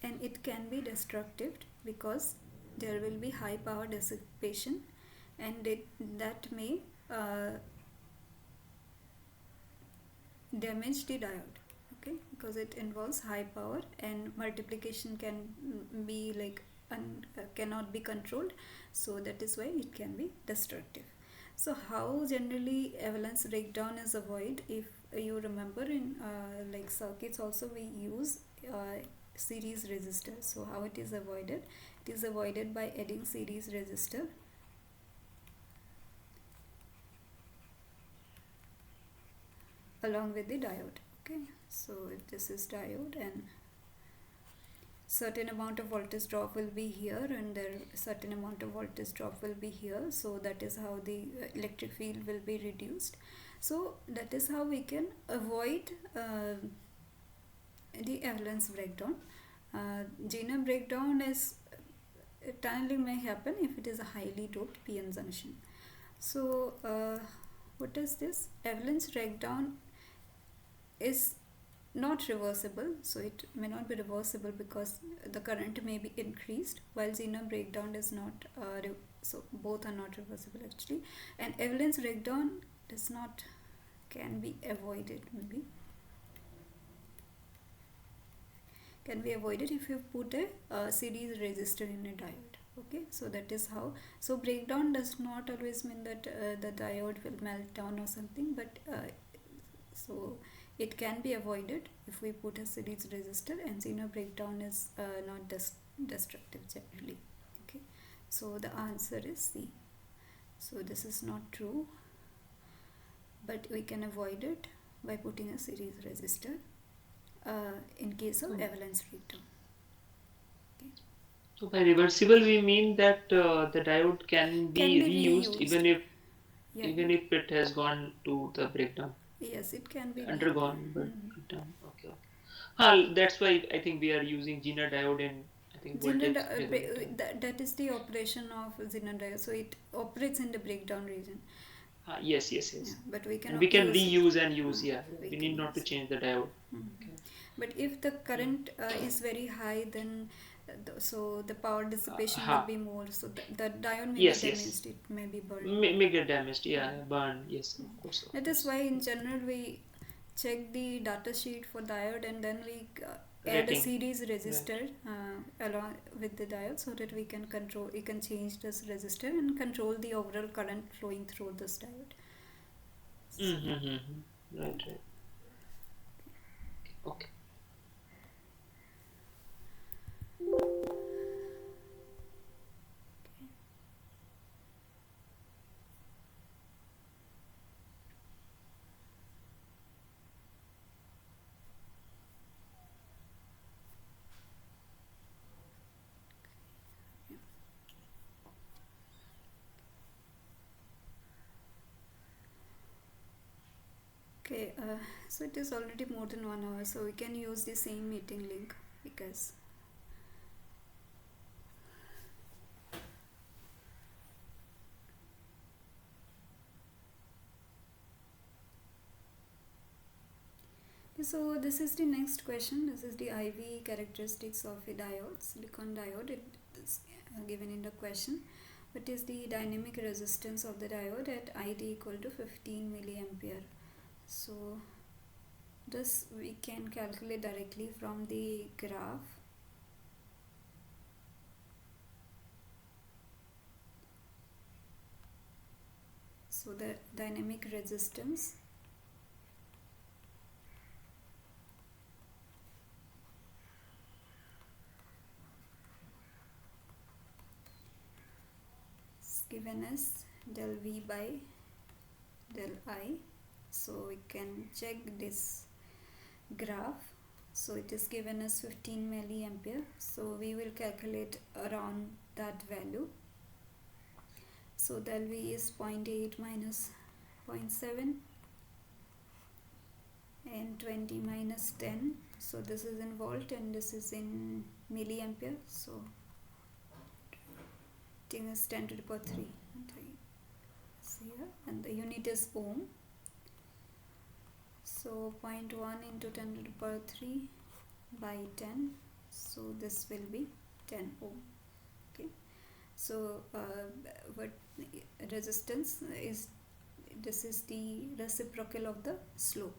and it can be destructive because there will be high power dissipation, and that may uh, damage the diode. Okay, because it involves high power and multiplication can be like cannot be controlled, so that is why it can be destructive. So how generally avalanche breakdown is avoided? If you remember, in like circuits also we use series resistor. So how it is avoided? It is avoided by adding series resistor along with the diode. Okay, so if this is diode, and certain amount of voltage drop will be here, and there certain amount of voltage drop will be here, so that is how the electric field will be reduced. So that is how we can avoid the avalanche breakdown. Zener breakdown is tunneling may happen if it is a highly doped PN junction. So what is this? Avalanche breakdown is not reversible, so it may not be reversible because the current may be increased, while Zener breakdown is not so both are not reversible actually. And avalanche breakdown does not, can be avoided, maybe can be avoided if you put a series resistor in a diode. Okay, so that is how. So breakdown does not always mean that the diode will melt down or something, but so it can be avoided if we put a series resistor, and Zener breakdown is not destructive generally. Okay, so the answer is C. So this is not true, but we can avoid it by putting a series resistor in case of avalanche breakdown. Okay. So by reversible, we mean that the diode can Can be be reused reused. even if Yeah, yeah. it has gone to the breakdown, Yes, it can be undergone but mm-hmm. breakdown. Okay, okay. That's why I think we are using Zener diode in, I think, Zener voltage regulator. that is the operation of Zener diode, so it operates in the breakdown region. Yes, yes, Yeah, yes. but we And cannot we can use it. reuse and use. Yeah, yeah. We We can need not to use it. change the diode. Mhm. Okay. But if the Yeah. current is very high, then so the power dissipation will Ha. be more. So the diode may be Yes, yes. damaged. It may be burned. May get damaged. Yeah, burn. Yes, of course, of That is course. why in Yeah. general we check the data sheet for diode, and then we add a Rating. series Right. resistor along with the diode, so that we can control, we can change this resistor and control the overall current flowing through this diode. So, Mm-hmm. Right, right. Okay. Okay, so it is already more than 1 hour, so we can use the same meeting link because so this is the next question. This is the IV characteristics of a diode, silicon diode. It is given in the question. What is the dynamic resistance of the diode at ID equal to 15 milliampere? So this we can calculate directly from the graph. So the dynamic resistance is given as del V by del I. So we can check this graph. So it is given as 15 milliampere. So we will calculate around that value. So del V is 0.8 minus 0.7 and 20 minus 10. So this is in volt and this is in milliampere. So thing is 10 to the power 3. And the unit is ohm. So 0.1 into 10 to the power 3 by 10. So this will be 10 ohm. Okay. So what resistance is, this is the reciprocal of the slope.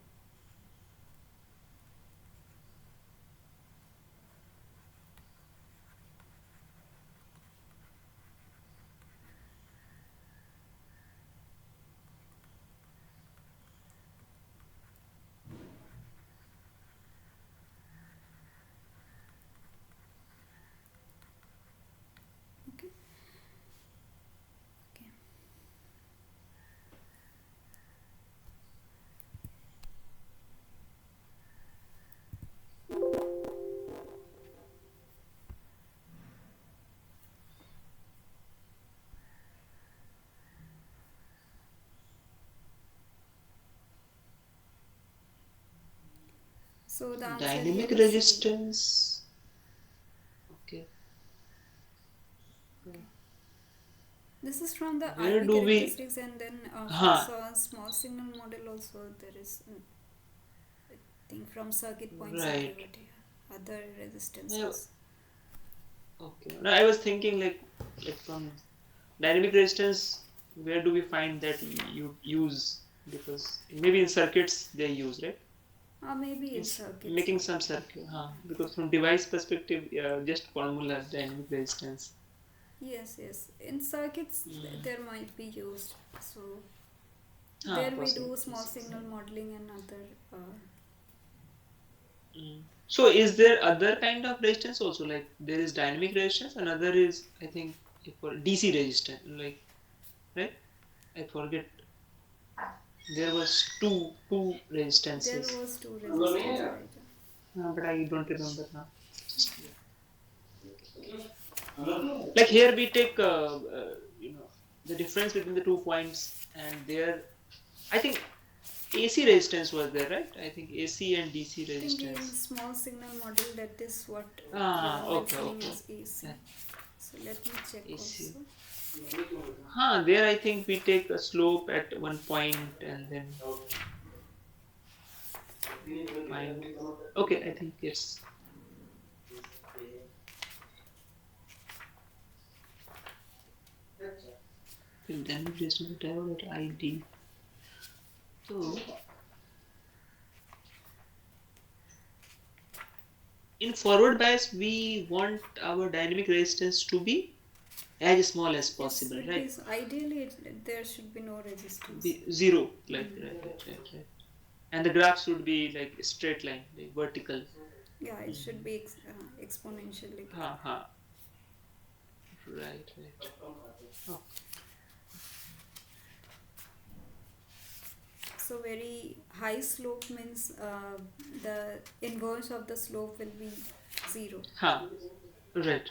Okay. Okay. So the answer here Dynamic is C. resistance. Okay. Okay. This is from the Where IV do we? characteristics, and then for Huh. small signal model also there is I think from circuit points are Right. given here, other Yeah. resistances. Okay. No, I was thinking like from dynamic resistance, where do we find that you use? Because maybe in circuits they use, right? Or maybe In in circuits. making some circuit. Huh. Because from device perspective, just formula dynamic resistance. Yes, yes. In circuits, Mm. there might be used. So Ah, there we possible. do small Possible. signal modeling and other. Mm. So is there other kind of resistance also? Like there is dynamic resistance, another is I think for DC resistance, like right? I forget. There was two There resistances, was two resistance, right? but I don't remember now. Like here we take the difference between the 2 points, and there I think AC resistance was there, right? I think AC and DC I think in resistance. small signal model that is what we are Ah, okay, mentioning okay. as AC. Yeah, So let me check AC. also. There I think we take a slope at one point and then find. Okay, I think yes. Then we just whatever at ID. So in forward bias, we want our dynamic resistance to be as small as Yes, possible, should be right? ideally there should be no resistance. Be zero, like right. And the graph should be like straight line, like vertical. Yeah, it should Mm. be exponentially. Ha. Right. Oh, So very high slope means the inverse of the slope will be 0. ha. Right.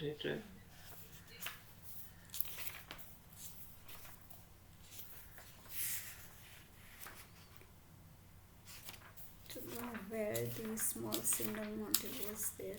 where the small signal module was there.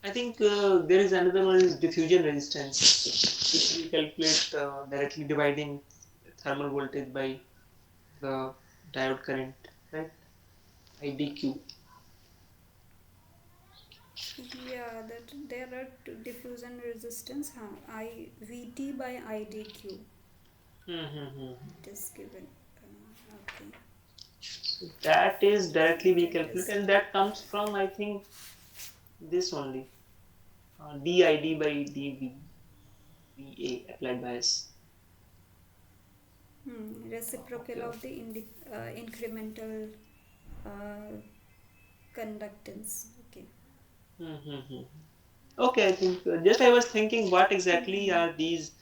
I think there is another one is diffusion resistance, which we calculate directly dividing thermal voltage by the diode current, right? IDQ. Yeah, that there are two diffusion resistance. I VT by IDQ. Mm-hmm. It is given. Okay. So that is So we directly we can calculate, just. and that comes from I think this only DID by dVA applied bias. Reciprocal Okay. of the incremental uh, conductance. Okay. Mm-hmm. Okay, I think just I was thinking what exactly Hmm. are these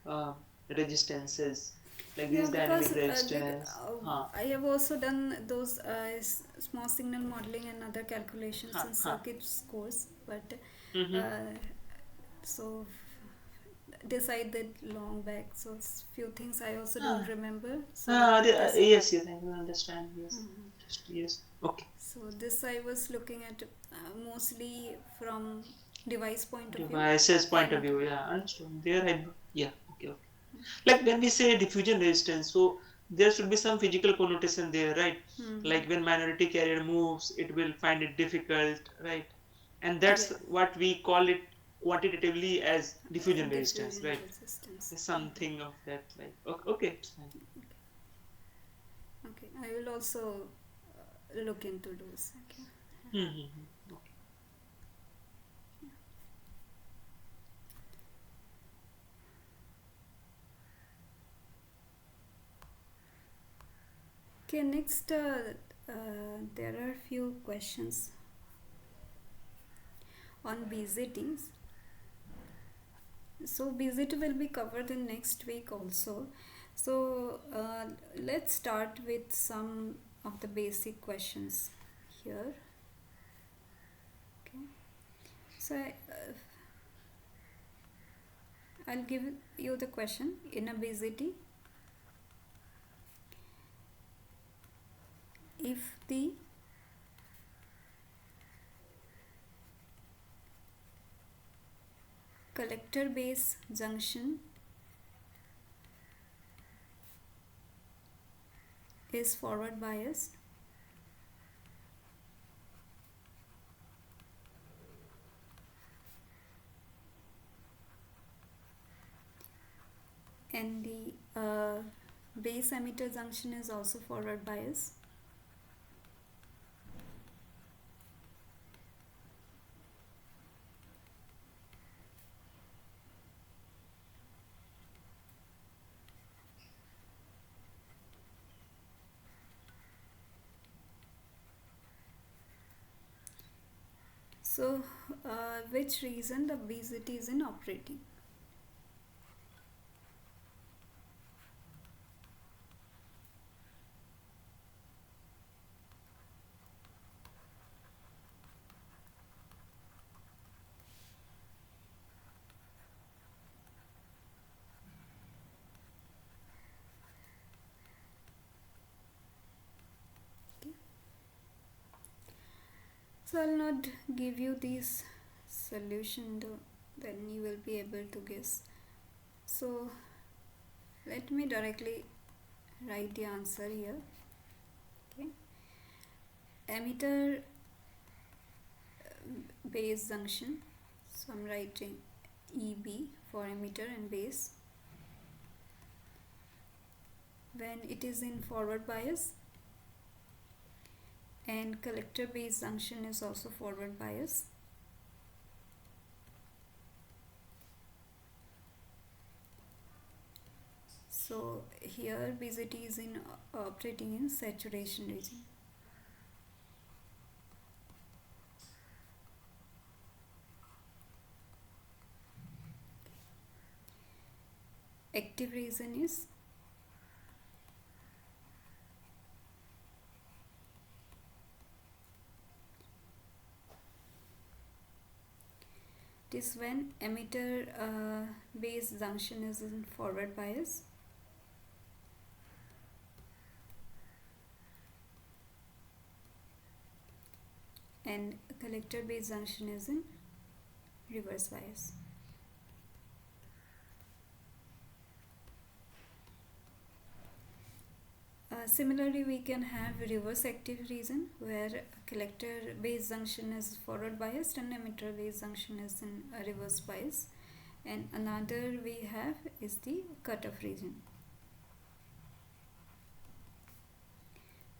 uh, resistances, like Yeah, this because dynamic resistance. Huh. I have also done those small signal modeling and other calculations Huh. in Huh. circuits course, but Mm-hmm. uh, so decided long back. So few things I also don't Ah. remember. So Ah, this. yes, yes, I can understand. Yes, Mhm. just yes. Okay. So this I was looking at mostly from device point of view, Devices point of and view, yeah, understood. There, yeah, okay, okay. Like when we say diffusion resistance, so there should be some physical connotation there, right? hmm, Like when minority carrier moves, it will find it difficult, right? And that's yeah, what we call it quantitatively as diffusion resistance, diffusion right? resistance. Something of that, like okay, okay, it's fine. Okay, I will also look into those. Okay. Mm-hmm. Okay. Okay, next there are few questions on BZTs. So BZT will be covered in next week also. So let's start with some of the basic questions here. Okay. So I'll give you the question in a BZT. If the collector base junction is forward biased and the base emitter junction is also forward biased, so which reason the BZT is in operating? So I'll not give you this solution though, then you will be able to guess. So let me directly write the answer here. Okay. Emitter base junction. So I'm writing EB for emitter and base. When it is in forward bias, and collector base junction is also forward bias. So here BJT is in operating in saturation region. Active region is it is when emitter base junction is in forward bias, and collector base junction is in reverse bias. Similarly, we can have reverse active region where collector base junction is forward biased and emitter base junction is in reverse bias. And another we have is the cutoff region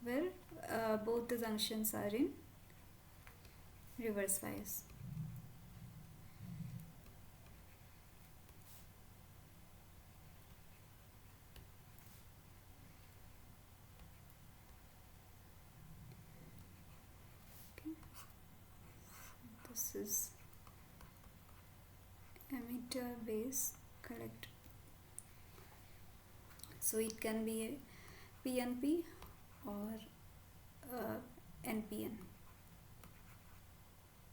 where both the junctions are in reverse bias. Okay. This is emitter base collector. So it can be PNP or NPN.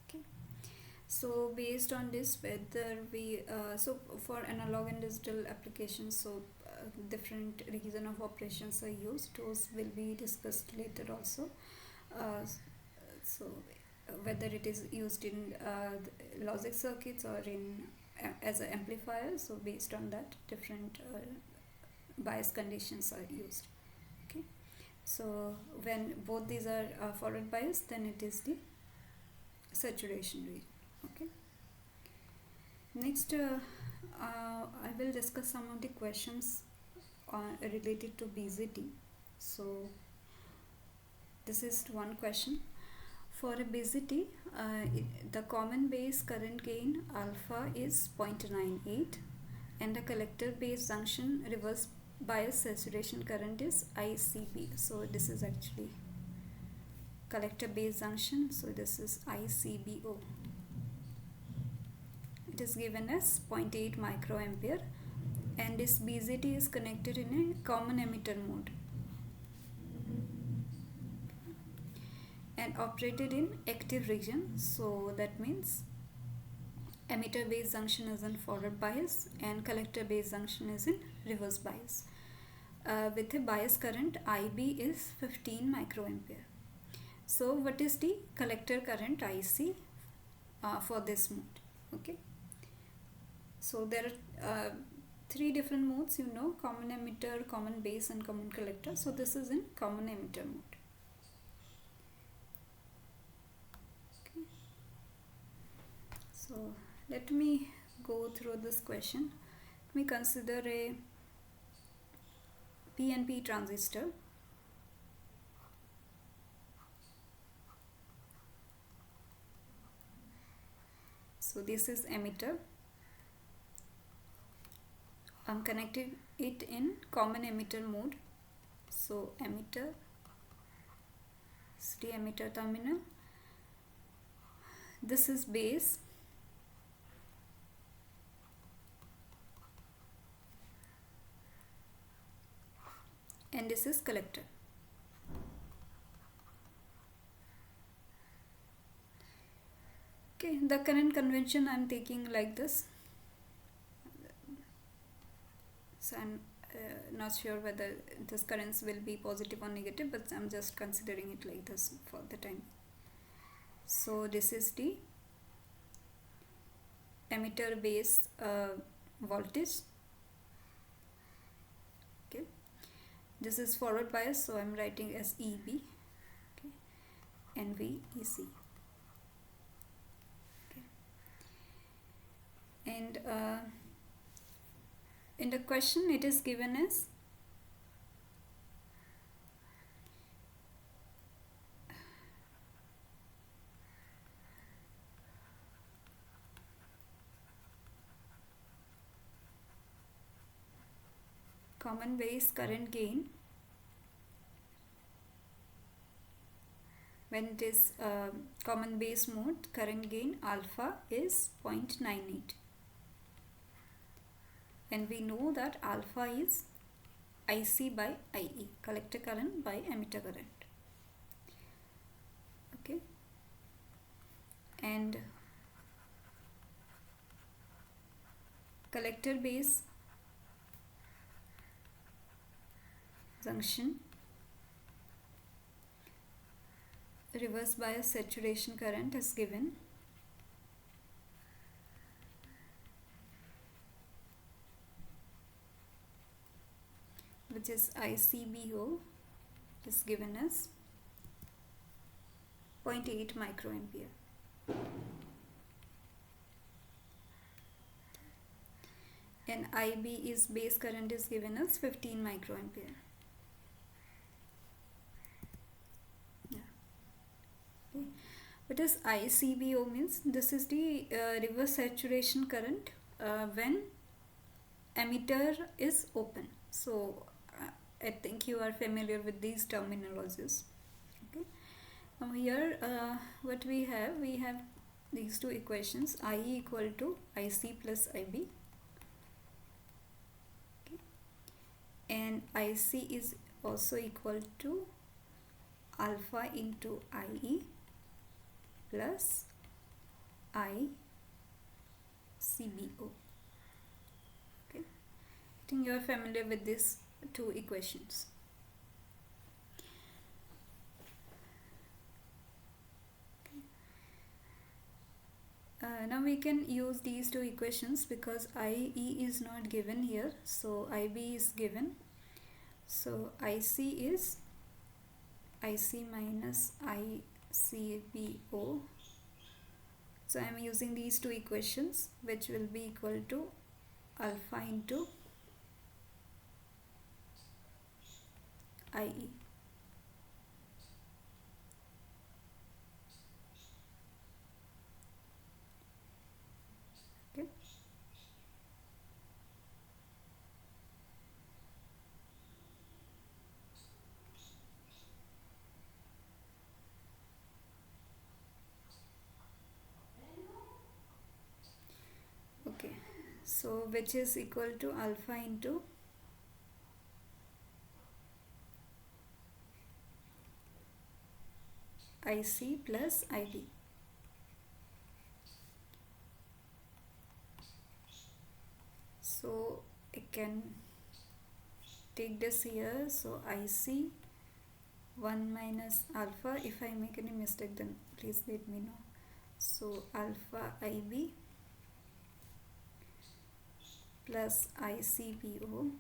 Okay. So based on this, whether we so for analog and digital applications, so different region of operations are used. Those will be discussed later also. Uh, so whether it is used in logic circuits or in as an amplifier, so based on that different bias conditions are used. Okay. So when both these are forward bias, then it is the saturation region. Okay. Next, I will discuss some of the questions related to BZT. So this is one question. For a BZT, the common base current gain alpha is 0.98 and the collector base junction reverse bias saturation current is ICB. So this is actually collector base junction. So this is ICBO. It is given as 0.8 microampere and this BZT is connected in a common emitter mode and operated in active region. So that means emitter base junction is in forward bias and collector base junction is in reverse bias. With a bias current IB is 15 microampere. So what is the collector current IC for this mode? Okay. So there are three different modes, common emitter, common base and common collector. So this is in common emitter mode. Okay. So let me go through this question. Let me consider a PNP transistor. So this is emitter. I'm connecting it in common emitter mode. So emitter, is the emitter terminal. This is base. And this is collector. Okay, the current convention I'm taking like this. So I'm not sure whether this currents will be positive or negative, but I'm just considering it like this for the time. So this is the emitter base voltage. Okay, this is forward bias, so I'm writing as EB. Okay, NVEC. Okay, and in the question it is given as common base current gain when it is common base mode. Current gain alpha is 0.98, and we know that alpha is IC by IE, collector current by emitter current. Okay, and collector base junction reverse bias saturation current is given, which is ICBO, is given as 0.8 microampere. And IB is base current is given as 15 microampere. Yeah. Okay. What is ICBO means? This is the reverse saturation current when emitter is open. So I think you are familiar with these terminologies. Okay. Now here what we have these two equations, IE equal to IC plus IB. Okay. And IC is also equal to alpha into IE plus ICBO. Okay, I think you are familiar with these two equations. Now we can use these two equations because IE is not given here, so IB is given. So IC is IC minus ICBO. So I am using these two equations, which will be equal to alpha into IE. Okay. Okay, so which is equal to alpha into IC plus IB. So I can take this here, so IC 1 minus alpha. If I make any mistake, then please let me know. So alpha IB plus ICBO.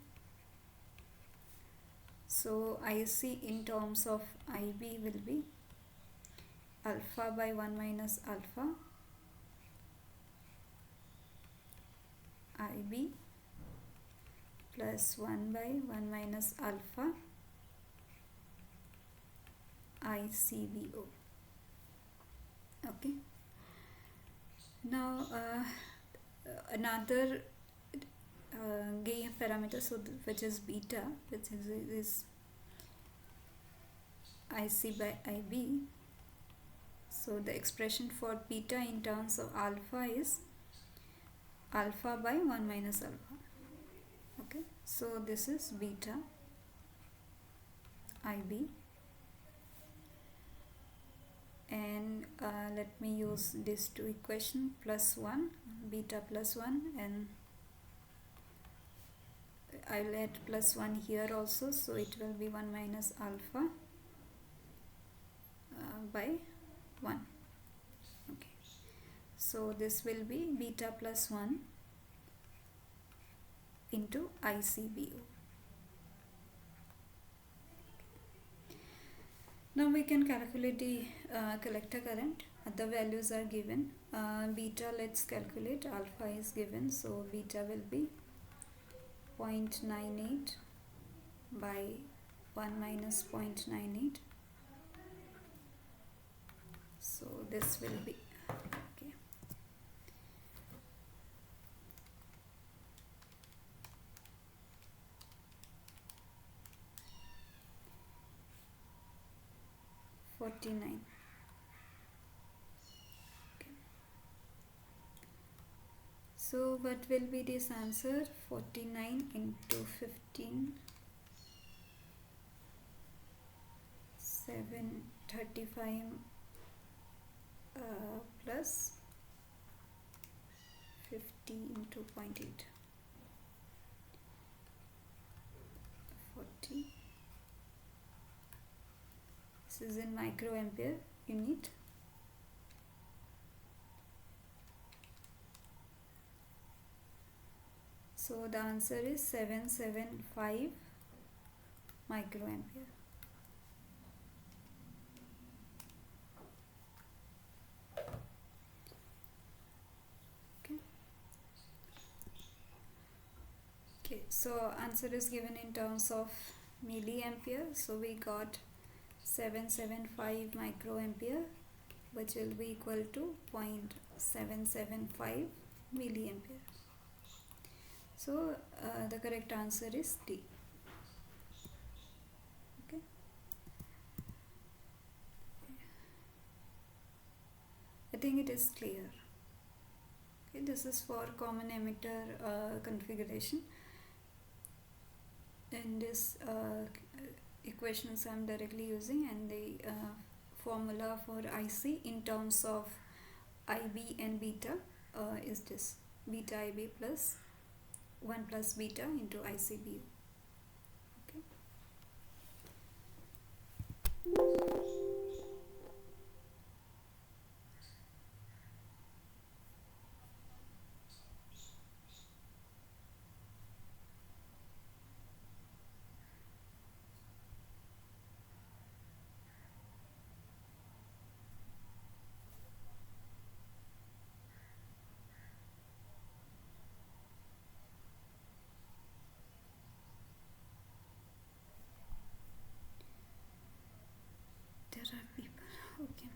So IC in terms of IB will be alpha by 1 minus alpha IB plus 1 by 1 minus alpha ICBO. Okay. Now another gain parameter, so which is beta, which is IC by IB. So the expression for beta in terms of alpha is alpha by 1 minus alpha. Okay, so this is beta IB, and let me use these two equation, plus 1, beta plus 1, and I'll add plus 1 here also, so it will be 1 minus alpha by 1. So this will be beta plus 1 into ICBO. Now we can calculate the collector current. The values are given. Beta, let's calculate. Alpha is given, so beta will be 0.98 by 1 minus 0.98. So this will be okay. $49. Okay. So what will be this answer? 49 into 15, 735 plus 50 into 0.8, 40. This is in microampere unit. So the answer is 775 microampere. Okay, so answer is given in terms of milliampere. So we got 775 microampere, which will be equal to 0.775 milliampere. So the correct answer is D. Okay. I think it is clear. Okay, this is for common emitter configuration. And this equations I'm directly using, and the formula for IC in terms of IB and beta is this: beta IB plus 1 plus beta into ICBU. Okay. There are people. Okay.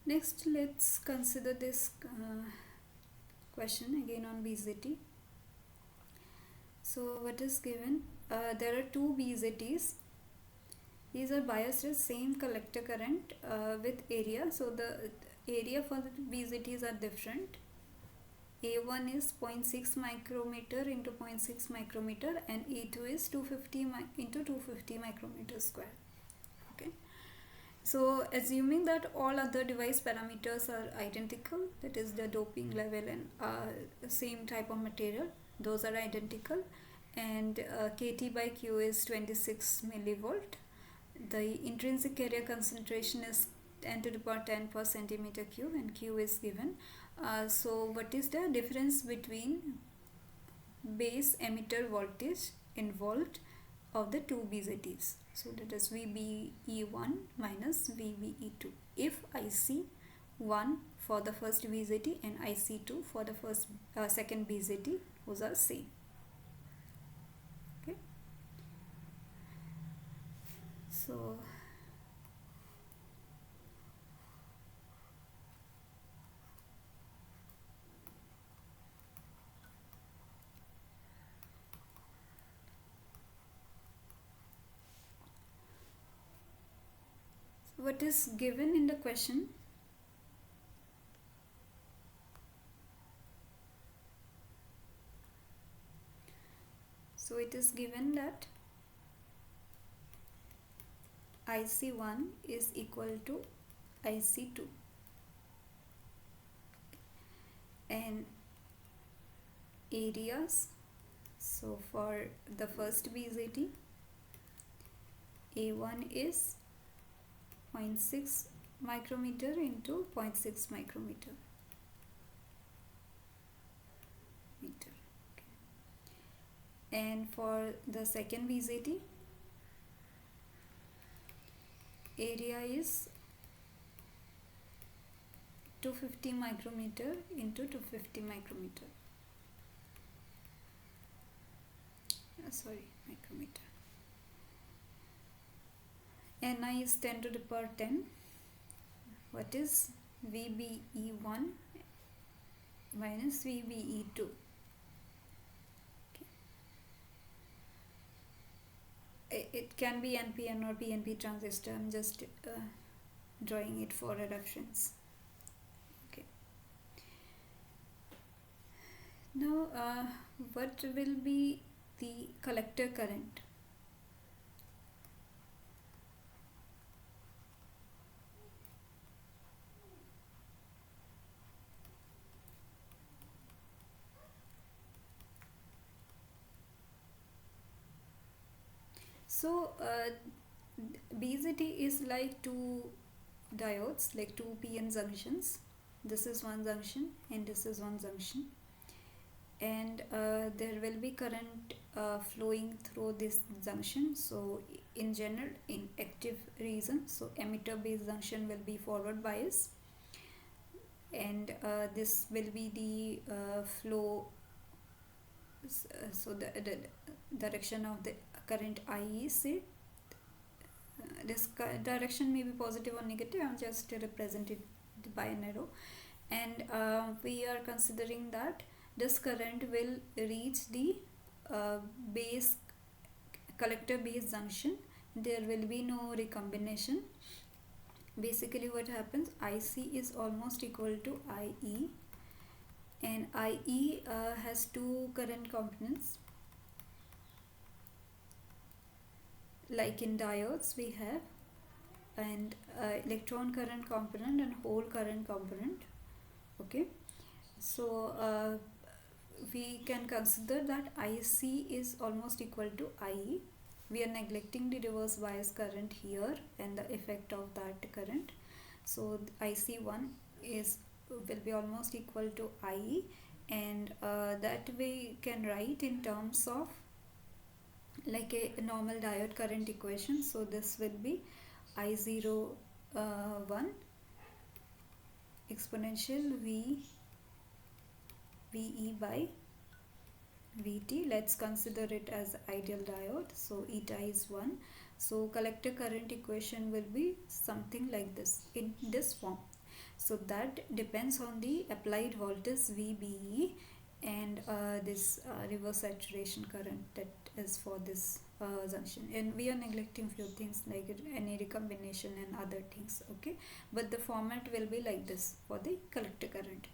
Next, let's consider this question again on BZT. So what is given? There are two BZTs. These are biased as same collector current with area. So the area for the BZTs are different. A1 is 0.6 micrometer into 0.6 micrometer, and A2 is 250 into 250 micrometer square. Okay. So assuming that all other device parameters are identical, that is the doping level and the same type of material, those are identical, and KT by Q is 26 millivolt. The intrinsic carrier concentration is 10 to the power 10 per centimeter cube, and Q is given. So what is the difference between base emitter voltage in volt of the two BZTs? So that is VBE1 minus VBE2. If IC1 for the first BZT and IC2 for the second BZT, those are same. Okay. So what is given in the question? So it is given that IC1 is equal to IC2, and areas. So for the first BZT, A1 is 0.6 micrometer into 0.6 micrometer meter. And for the second BZT, area is 250 micrometer into 250 micrometer. Micrometer. Ni is 10 to the power 10. What is VBE1 minus VBE2? It can be NPN or PNP transistor. I'm just drawing it for a reference. Okay. Now, what will be the collector current? So BZT is like two diodes, like two PN junctions. This is one junction and this is one junction, and there will be current flowing through this junction. So in general, in active region, so emitter base junction will be forward bias, and this will be the flow. So the direction of the current I is, say, this direction may be positive or negative. I'm just represented by an arrow, and we are considering that this current will reach the base collector base junction. There will be no recombination. Basically what happens, IC is almost equal to IE, and IE has two current components. Like in diodes we have and electron current component and hole current component. Okay, so we can consider that IC is almost equal to IE. We are neglecting the reverse bias current here and the effect of that current. So IC1 will be almost equal to IE, and that we can write in terms of like a normal diode current equation. So this will be I01 exponential VE by VT. Let's consider it as ideal diode. So eta is 1. So collector current equation will be something like this, in this form. So that depends on the applied voltage VBE and this reverse saturation current that is for this junction. And we are neglecting few things like any recombination and other things. Okay, but the format will be like this for the collector current.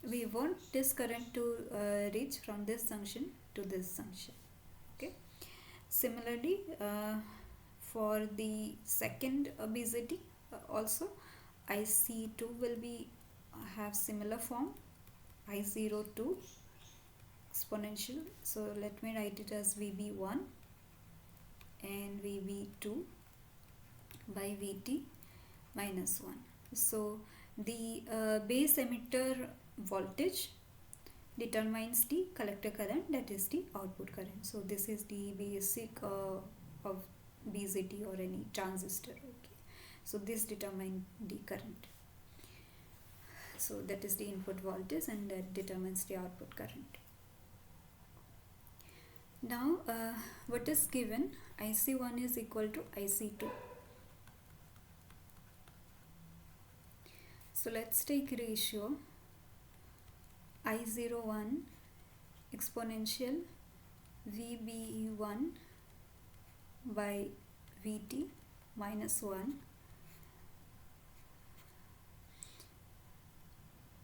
We want this current to reach from this junction to this junction. Okay, similarly for the second BZT also IC2 will be have similar form, I02 exponential. So let me write it as VB1 and VB2 by VT minus 1. So the base emitter voltage determines the collector current, that is the output current. So this is the basic of BZT or any transistor. Okay, so this determines the current. So that is the input voltage and that determines the output current. Now what is given, IC1 is equal to IC2. So let's take ratio I01 exponential VBE1 by VT minus 1.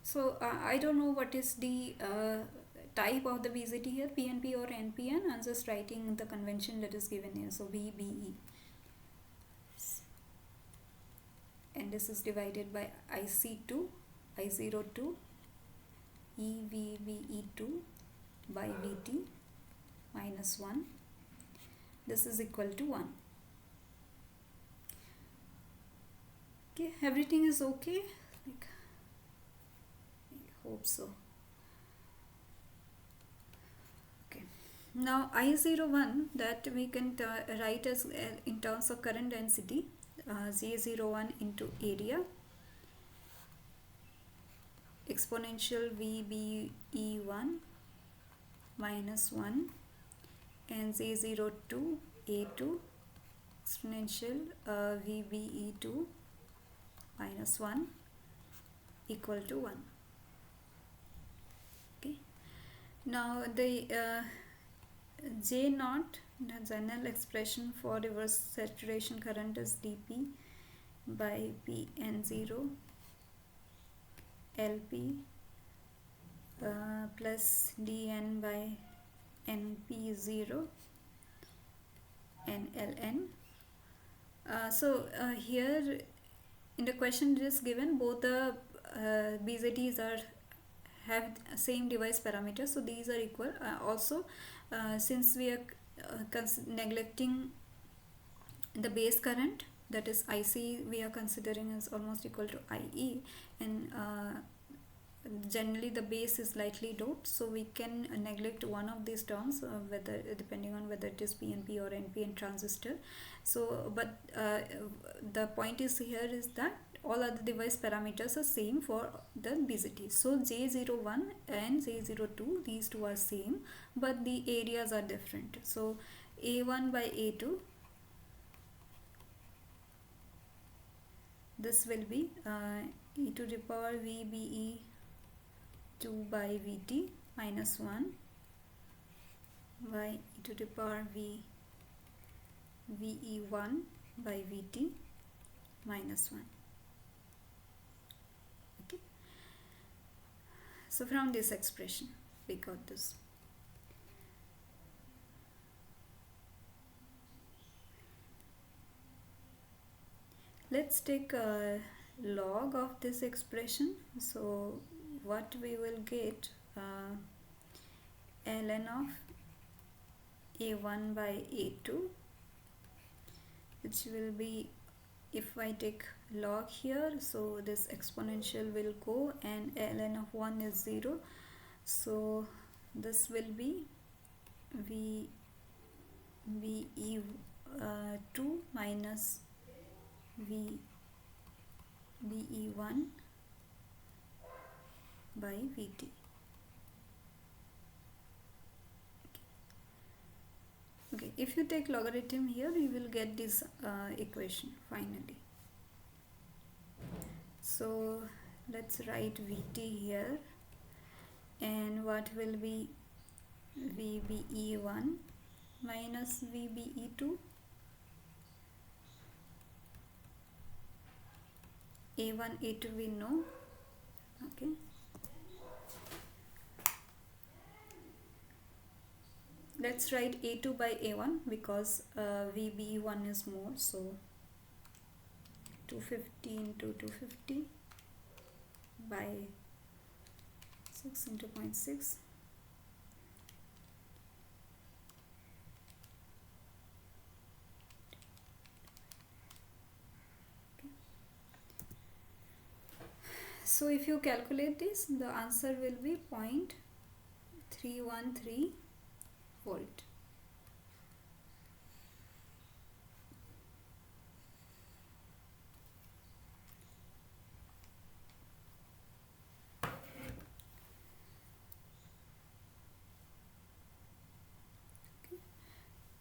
So I don't know what is the type of the BZT here, PNP or NPN. I'm just writing the convention that is given here. So VBE, and this is divided by IC2, I02 EVBE2 by VT minus 1. this is equal to 1. Okay, everything is okay, like, I hope so. Okay, now I01, that we can write as in terms of current density, J01 into area exponential VBE1 minus 1, and J02 A2 exponential VBE2 minus 1 equal to 1. Okay, now the J naught, the general expression for reverse saturation current, is dP by Pn0 Lp plus dN by Np0 and Ln. Here in the question it is given both the BZTs have same device parameters, so these are equal. Also, since we are neglecting the base current, that is IC, we are considering as almost equal to IE, and generally the base is lightly doped, so we can neglect one of these terms, whether depending on whether it is PNP or NPN transistor. So but the point is here is that all other device parameters are same for the BZT. So J01 and J02, these two are same, but the areas are different. So A1 by A2, this will be e to the power VBE 2 by Vt minus 1 by e to the power VE1 by Vt minus 1. Okay, so from this expression we got this. Let's take a log of this expression. So what we will get, ln of A1 by A2, which will be, if I take log here, so this exponential will go, and ln of 1 is 0, so this will be VBE2 minus VBE1 by Vt. Okay, if you take logarithm here, you will get this equation finally. So let's write Vt here, and what will be VBE1 minus VBE2. A1, A2 we know. Okay, let's write A2 by A1 because VBE1 is more, so 250 into 250 by 6 into 0.6. So if you calculate this, the answer will be 0.313 volt.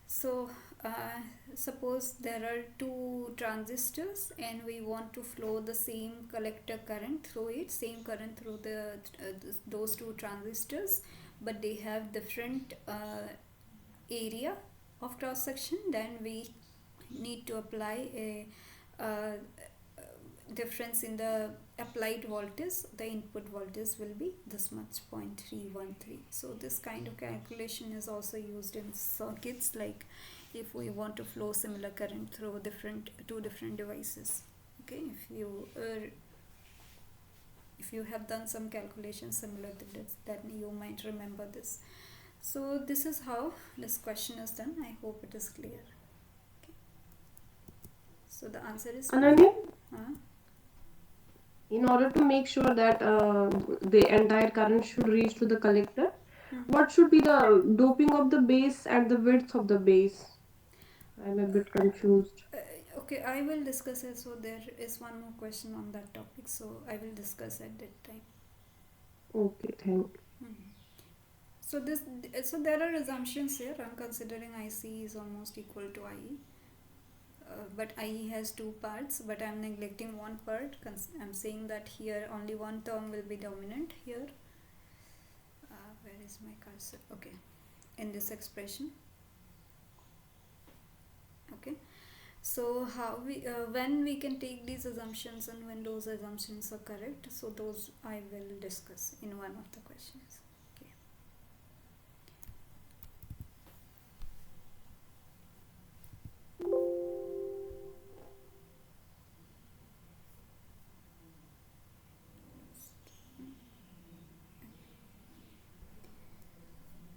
So suppose there are two transistors and we want to flow the same collector current through it, same current through those two transistors, but they have different area of cross section. Then we need to apply a difference in the applied voltage. The input voltage will be this much, 0.313. So this kind of calculation is also used in circuits, like if we want to flow similar current through two different devices. Okay, if you have done some calculations similar to this, then you might remember this. So this is how this question is done. I hope it is clear. Okay. So the answer is B. Ananya, Uh, in order to make sure that the entire current should reach to the collector, what should be the doping of the base and the width of the base? I'm a bit confused. okay, I will discuss it. So there is one more question on that topic. So I will discuss at that time. Okay, thank you. Mhm. So so there are assumptions here. I'm considering IC is almost equal to IE, but IE has two parts. But I'm neglecting one part. I'm saying that here only one term will be dominant here. Where is my cursor? Okay, in this expression. Okay. So how we when we can take these assumptions and when those assumptions are correct. So those I will discuss in one of the questions. Okay.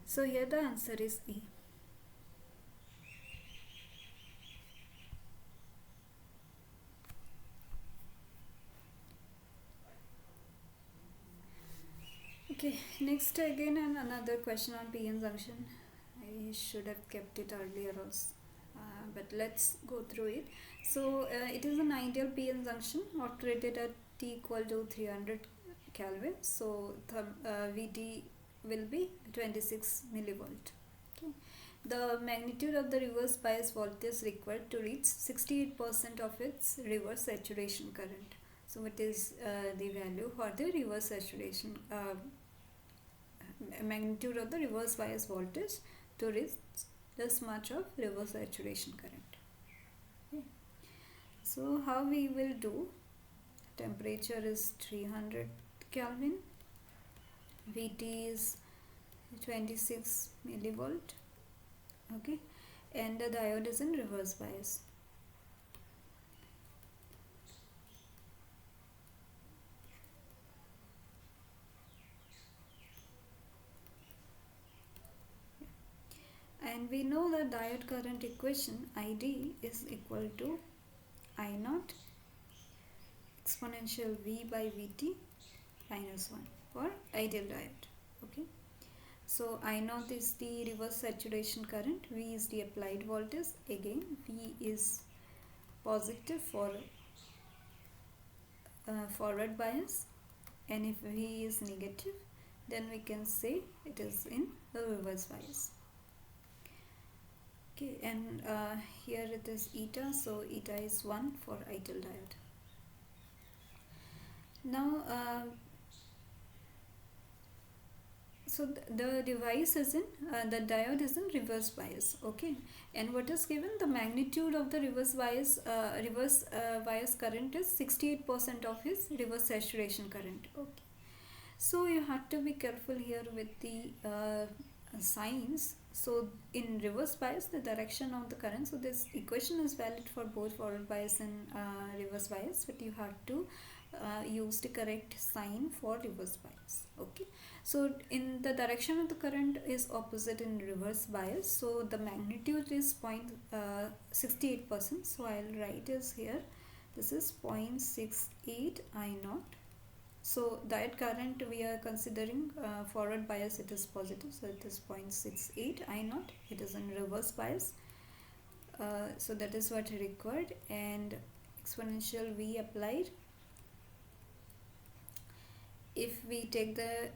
So here the answer is E. Okay, next again and another question on PN junction. I should have kept it earlier also, but let's go through it. So it is an ideal PN junction operated at T equal to 300 Kelvin. So VT will be 26 millivolt. Okay. The magnitude of the reverse bias voltage required to reach 68% of its reverse saturation current. So what is the value for the reverse saturation magnitude of the reverse bias voltage to reach this much of reverse saturation current? Okay. So how we will do, temperature is 300 Kelvin, VT is 26 millivolt, okay, and the diode is in reverse bias. And we know the diode current equation ID is equal to I naught exponential V by Vt minus 1 for ideal diode. Okay. So I naught is the reverse saturation current, V is the applied voltage. Again, V is positive for forward bias, and if V is negative, then we can say it is in the reverse bias. Okay, and here it is eta, so eta is 1 for ideal diode. Now, so the device is in the diode is in reverse bias. Okay, and what is given, the magnitude of the reverse bias current is 68% of his reverse saturation current. Okay, so you have to be careful here with the signs. So in reverse bias, the direction of the current, so this equation is valid for both forward bias and reverse bias, but you have to use the correct sign for reverse bias. Okay, so in the direction of the current is opposite in reverse bias, so the magnitude is 0.68%. So I'll write is here, this is 0.68 I naught. So diode current we are considering forward bias, it is positive, so it is 0.68 I naught. It is in reverse bias, so that is what required, and exponential V applied. If we take the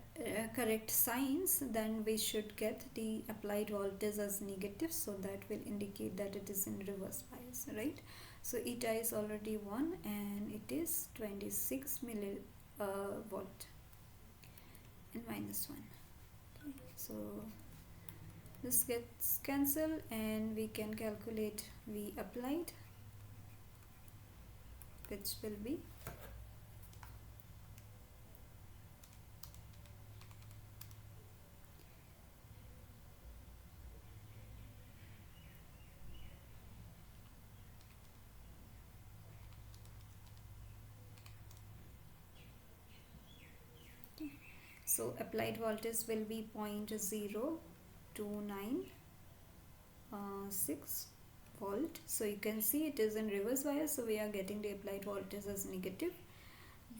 correct signs, then we should get the applied voltage as negative, so that will indicate that it is in reverse bias, right? So eta is already 1 and it is 26 millivolt and minus 1. Okay, so this gets cancelled and we can calculate V applied, which will be so applied voltage will be 0.0 6 volt. So you can see it is in reverse bias, so we are getting the applied voltage as negative,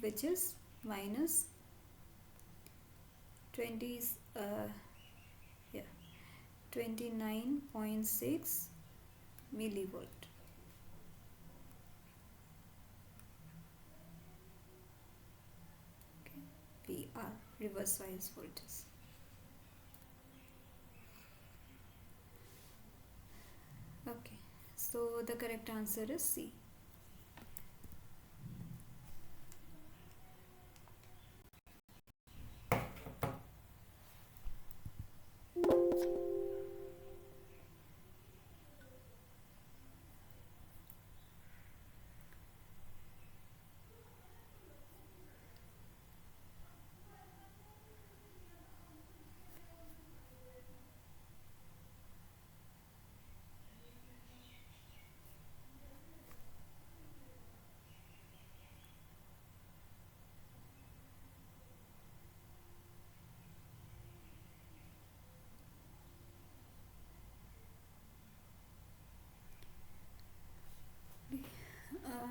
which is minus 20 yeah 29.6 millivolt. Okay, PR, reverse bias voltage. Okay, so the correct answer is C.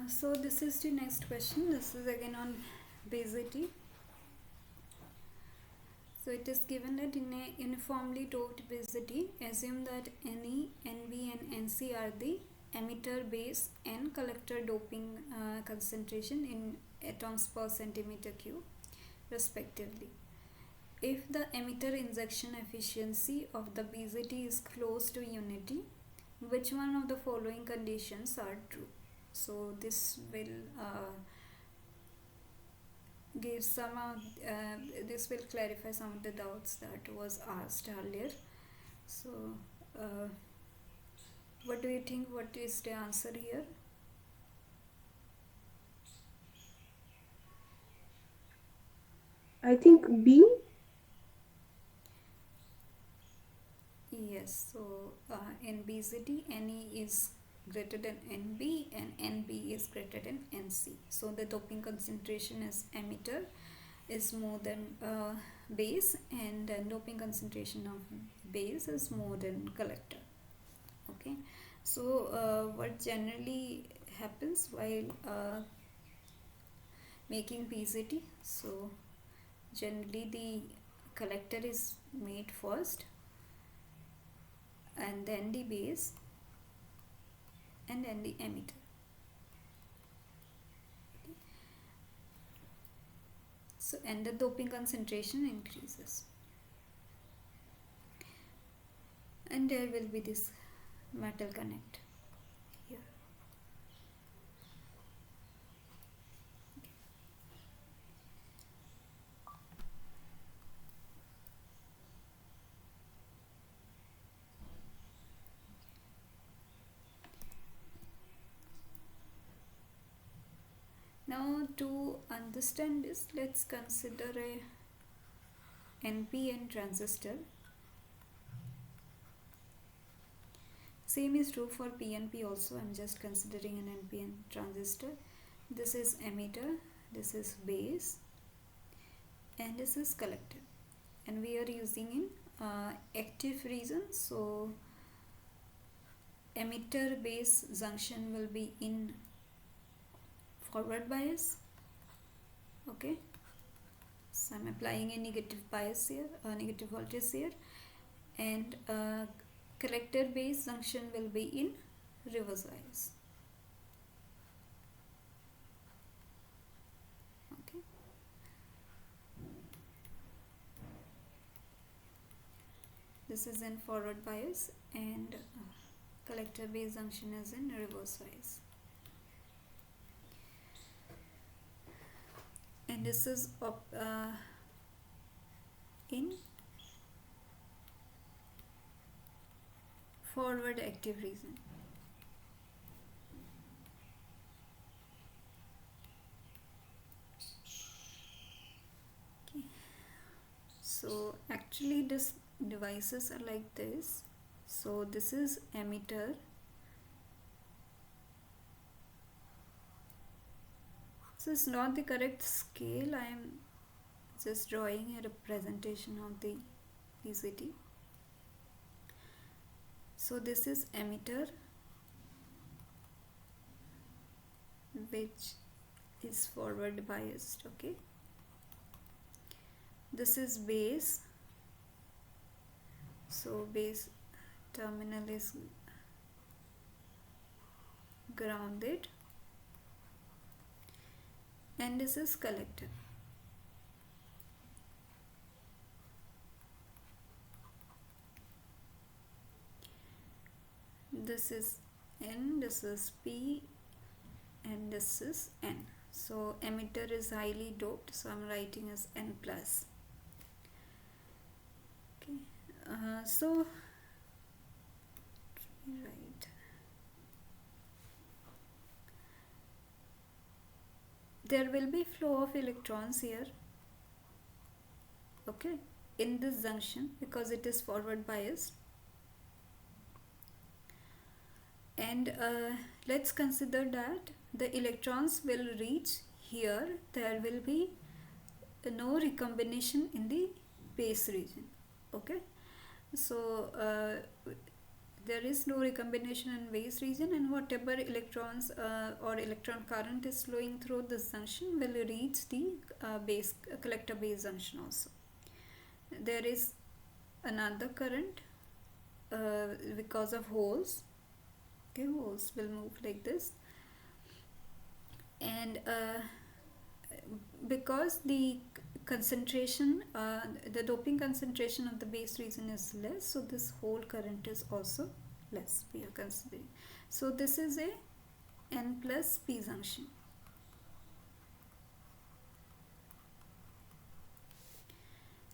So this is the next question. This is again on basicity. So it is given that in a uniformly doped basicity, assume that NE, NB and NC are the emitter, base and collector doping concentration in atoms per centimeter cube respectively. If the emitter injection efficiency of the BZT is close to unity, which one of the following conditions are true? So this will give this will clarify some of the doubts that was asked earlier. So uh, what do you think, what is the answer here? I think B. Yes, so in BZT, NE is greater than NB and NB is greater than NC. So the doping concentration as emitter is more than base, and then doping concentration of base is more than collector. Okay, so what generally happens while making BZT? So generally the collector is made first, and then the base, and then the emitter. So and the doping concentration increases, and there will be this metal connect here. Now to understand this, let's consider a NPN transistor. Same is true for PNP also. I'm just considering an NPN transistor. This is emitter, this is base, and this is collector, and we are using in active region. So emitter base junction will be in forward bias. Okay, so I'm applying a negative bias here, negative voltage here, and collector base junction will be in reverse bias. Okay, this is in forward bias, and collector base junction is in reverse bias, and this is in forward active region. Okay, so actually this devices are like this. So this is emitter, so it's not the correct scale. I am just drawing a representation of the PCT. So this is emitter, which is forward biased. Okay, this is base, so base terminal is grounded, and this is collector. This is N, this is P, and this is N. So emitter is highly doped, so I'm writing as N plus. Okay, so right, there will be flow of electrons here, okay, in this junction because it is forward biased. And let's consider that the electrons will reach here. There will be no recombination in the base region. Okay, so there is no recombination in base region, and whatever electrons or electron current is flowing through this junction will reach the base collector base junction also. There is another current because of holes. Okay, holes will move like this, and because the concentration, the doping concentration of the base region is less, so this whole current is also less, we are considering. So this is a N plus P junction.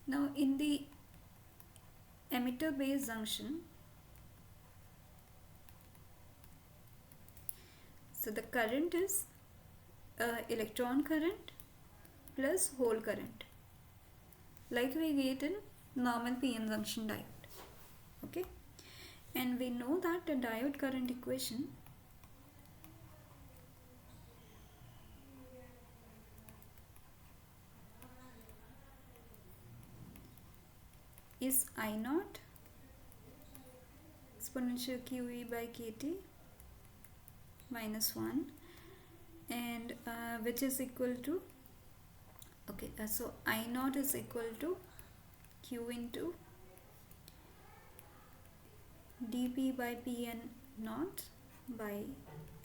Now in the emitter base junction, so the current is electron current plus hole current, like we get in normal PN junction diode. Okay, and we know that the diode current equation is I naught exponential QE by KT minus 1, and which is equal to, okay, so I naught is equal to Q into dP by Pn naught by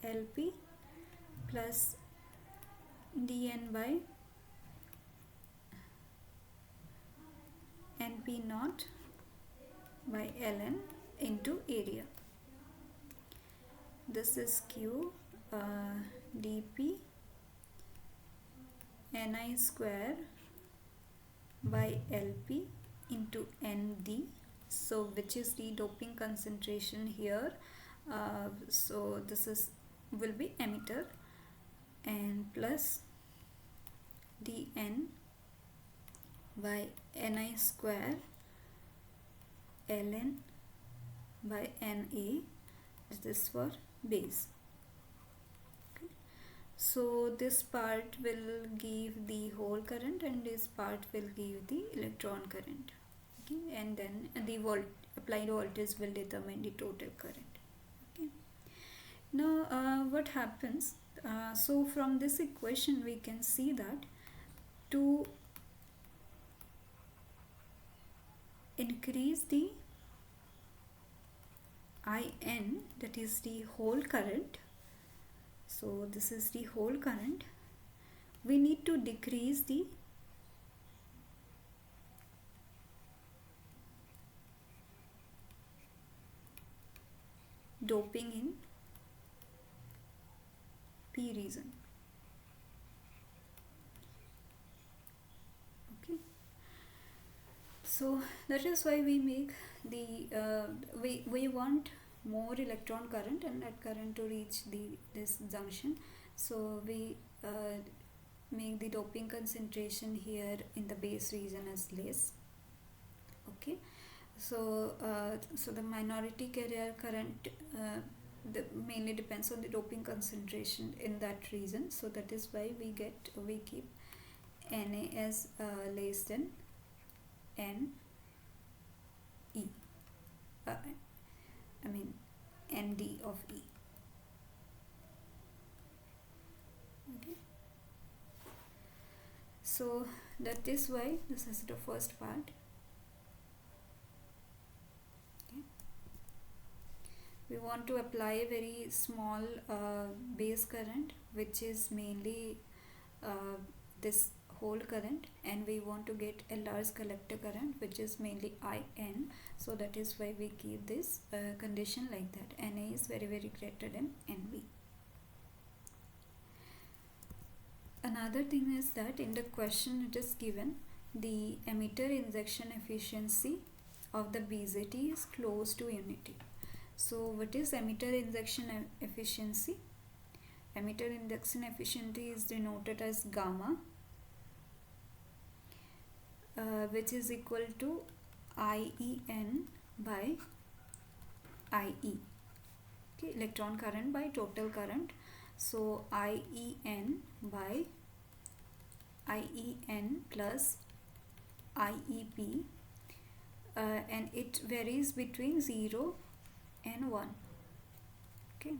Lp plus dN by Np naught by Ln into area. This is Q dP Ni square by Lp into Nd, so which is the doping concentration here. So this is will be emitter, and plus dN by Ni square Ln by Na, this for base. Okay. So this part will give the whole current and this part will give the electron current. Okay, and then the applied voltage will determine the total current. Okay. Now what happens, so from this equation we can see that to increase the IN, that is the whole current, so this is the whole current, we need to decrease the doping in P region. Okay, so that is why we make the we want more electron current and that current to reach this junction, so we make the doping concentration here in the base region as less. Okay, so so the minority carrier current mainly depends on the doping concentration in that region, so that is why we keep Na as less than Ne. I mean ND of E. Okay, so that is why this is the first part. Okay, we want to apply a very small base current, which is mainly uh, this whole current, and we want to get a large collector current, which is mainly IN. So that is why we keep this condition like that. NA is very greater than NB. Another thing is that in the question it is given the emitter injection efficiency of the BJT is close to unity. So what is emitter injection efficiency? Emitter injection efficiency is denoted as gamma, which is equal to IEN by IE. Okay, electron current by total current. So IEN by IEN plus IEP, and it varies between 0 and 1. Okay.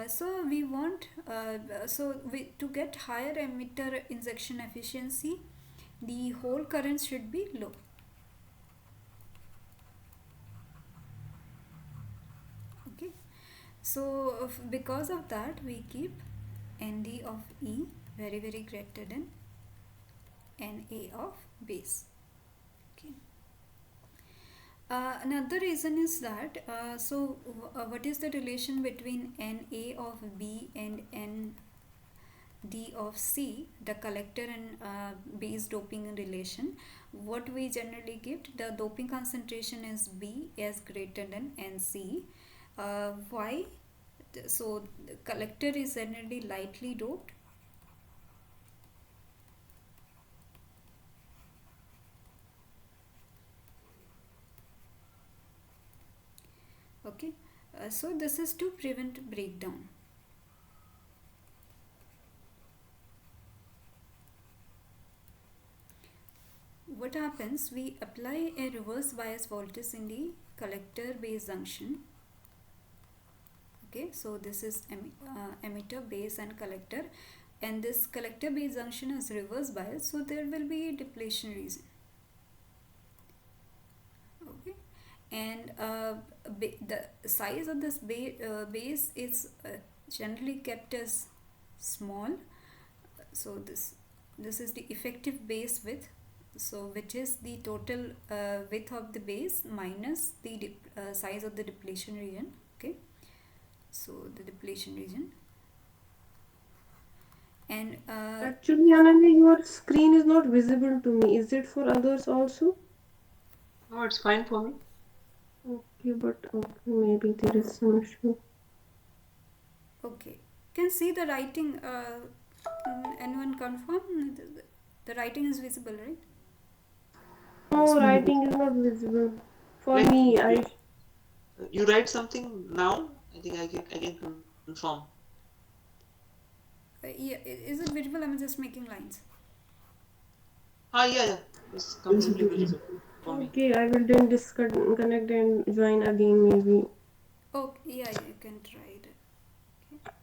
So we want to get higher emitter injection efficiency, the whole current should be low. Okay, so because of that we keep ND of E very greater than NA of base. Okay. Another reason is that what is the relation between NA of B and ND of C, the collector and base doping relation? What we generally get, the doping concentration is B is greater than NC. Why? So the collector is generally lightly doped. Okay, so this is to prevent breakdown. What happens, we apply a reverse bias voltage in the collector base junction. Okay, so this is emitter, base and collector, and this collector base junction is reverse bias, so there will be a depletion region. Okay, and the size of this base is generally kept as small. So this is the effective base width, so which is the total width of the base minus the size of the depletion region. Okay, so the depletion region, and Actually, Ananya, your screen is not visible to me. Is it for others also? No, it's fine for me. Okay, but okay, maybe there is some issue. okay, can see the writing. Anyone confirm the writing is visible, right? No, writing is not visible. For Like me, I you write something now. I think I can confirm. Yeah, is it visible? I'm just making lines. Yeah. It's completely visible for me. okay. I will then disconnect and join again maybe. Oh, yeah, you can try it. Okay.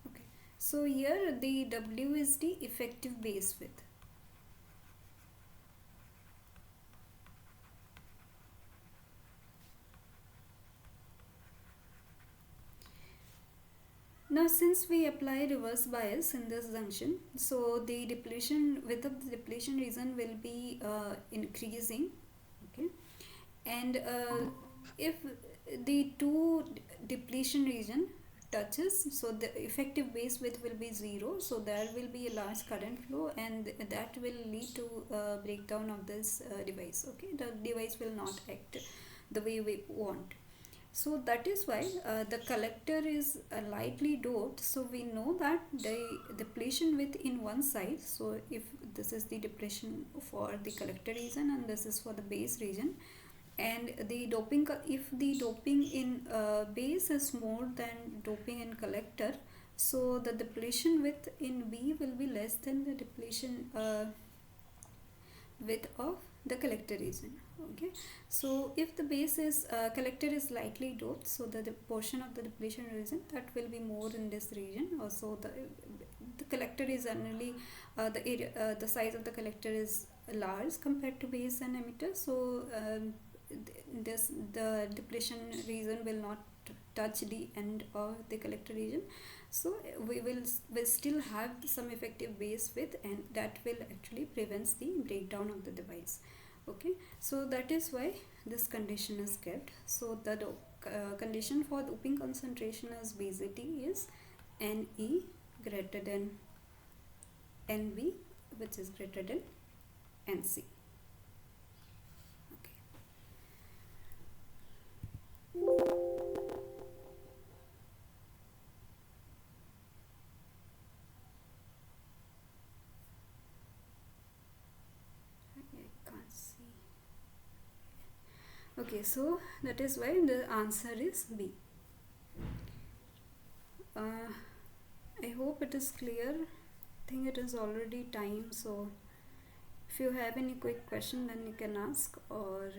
Okay. So here the W is the effective base width. Now since we apply reverse bias in this junction, so the depletion width of the depletion region will be increasing. Okay, and if the two depletion region touches, so the effective base width will be 0, so there will be a large current flow, and that will lead to breakdown of this device. Okay, the device will not act the way we want. So that is why the collector is lightly doped, so we know that the depletion width in one side, so if this is the depletion for the collector region and this is for the base region, and the doping, if the doping in base is more than doping in collector, so the depletion width in B will be less than the depletion width of the collector region. Okay, so if the base is collector is lightly doped, so the portion of the depletion region that will be more in this region. Also the collector is generally the area the size of the collector is large compared to base and emitter, so this the depletion region will not touch the end of the collector region, so will still have some effective base width, and that will actually prevents the breakdown of the device. Okay, so that is why this condition is kept. So the condition for doping concentration as basicity is Ne greater than Nv, which is greater than Nc. Okay. I can't see. Okay, so that is why the answer is B. I hope it is clear. I think it is already time, so if you have any quick question, then you can ask, or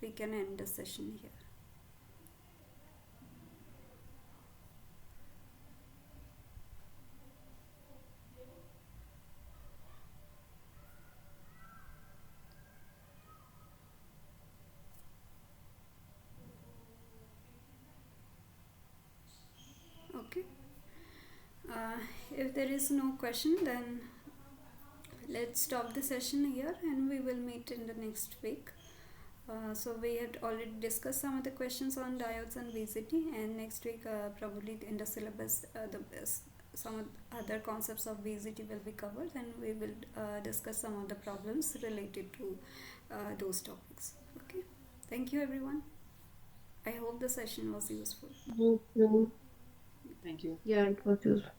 we can end the session here. Okay. If there is no question, then let's stop the session here, and we will meet in the next week. So we had already discussed some of the questions on diodes and VCT, and next week probably in the syllabus some other concepts of VCT will be covered, and we will discuss some of the problems related to those topics. Okay, thank you everyone. I hope the session was useful. Thank you. Thank you. Yeah, it was useful.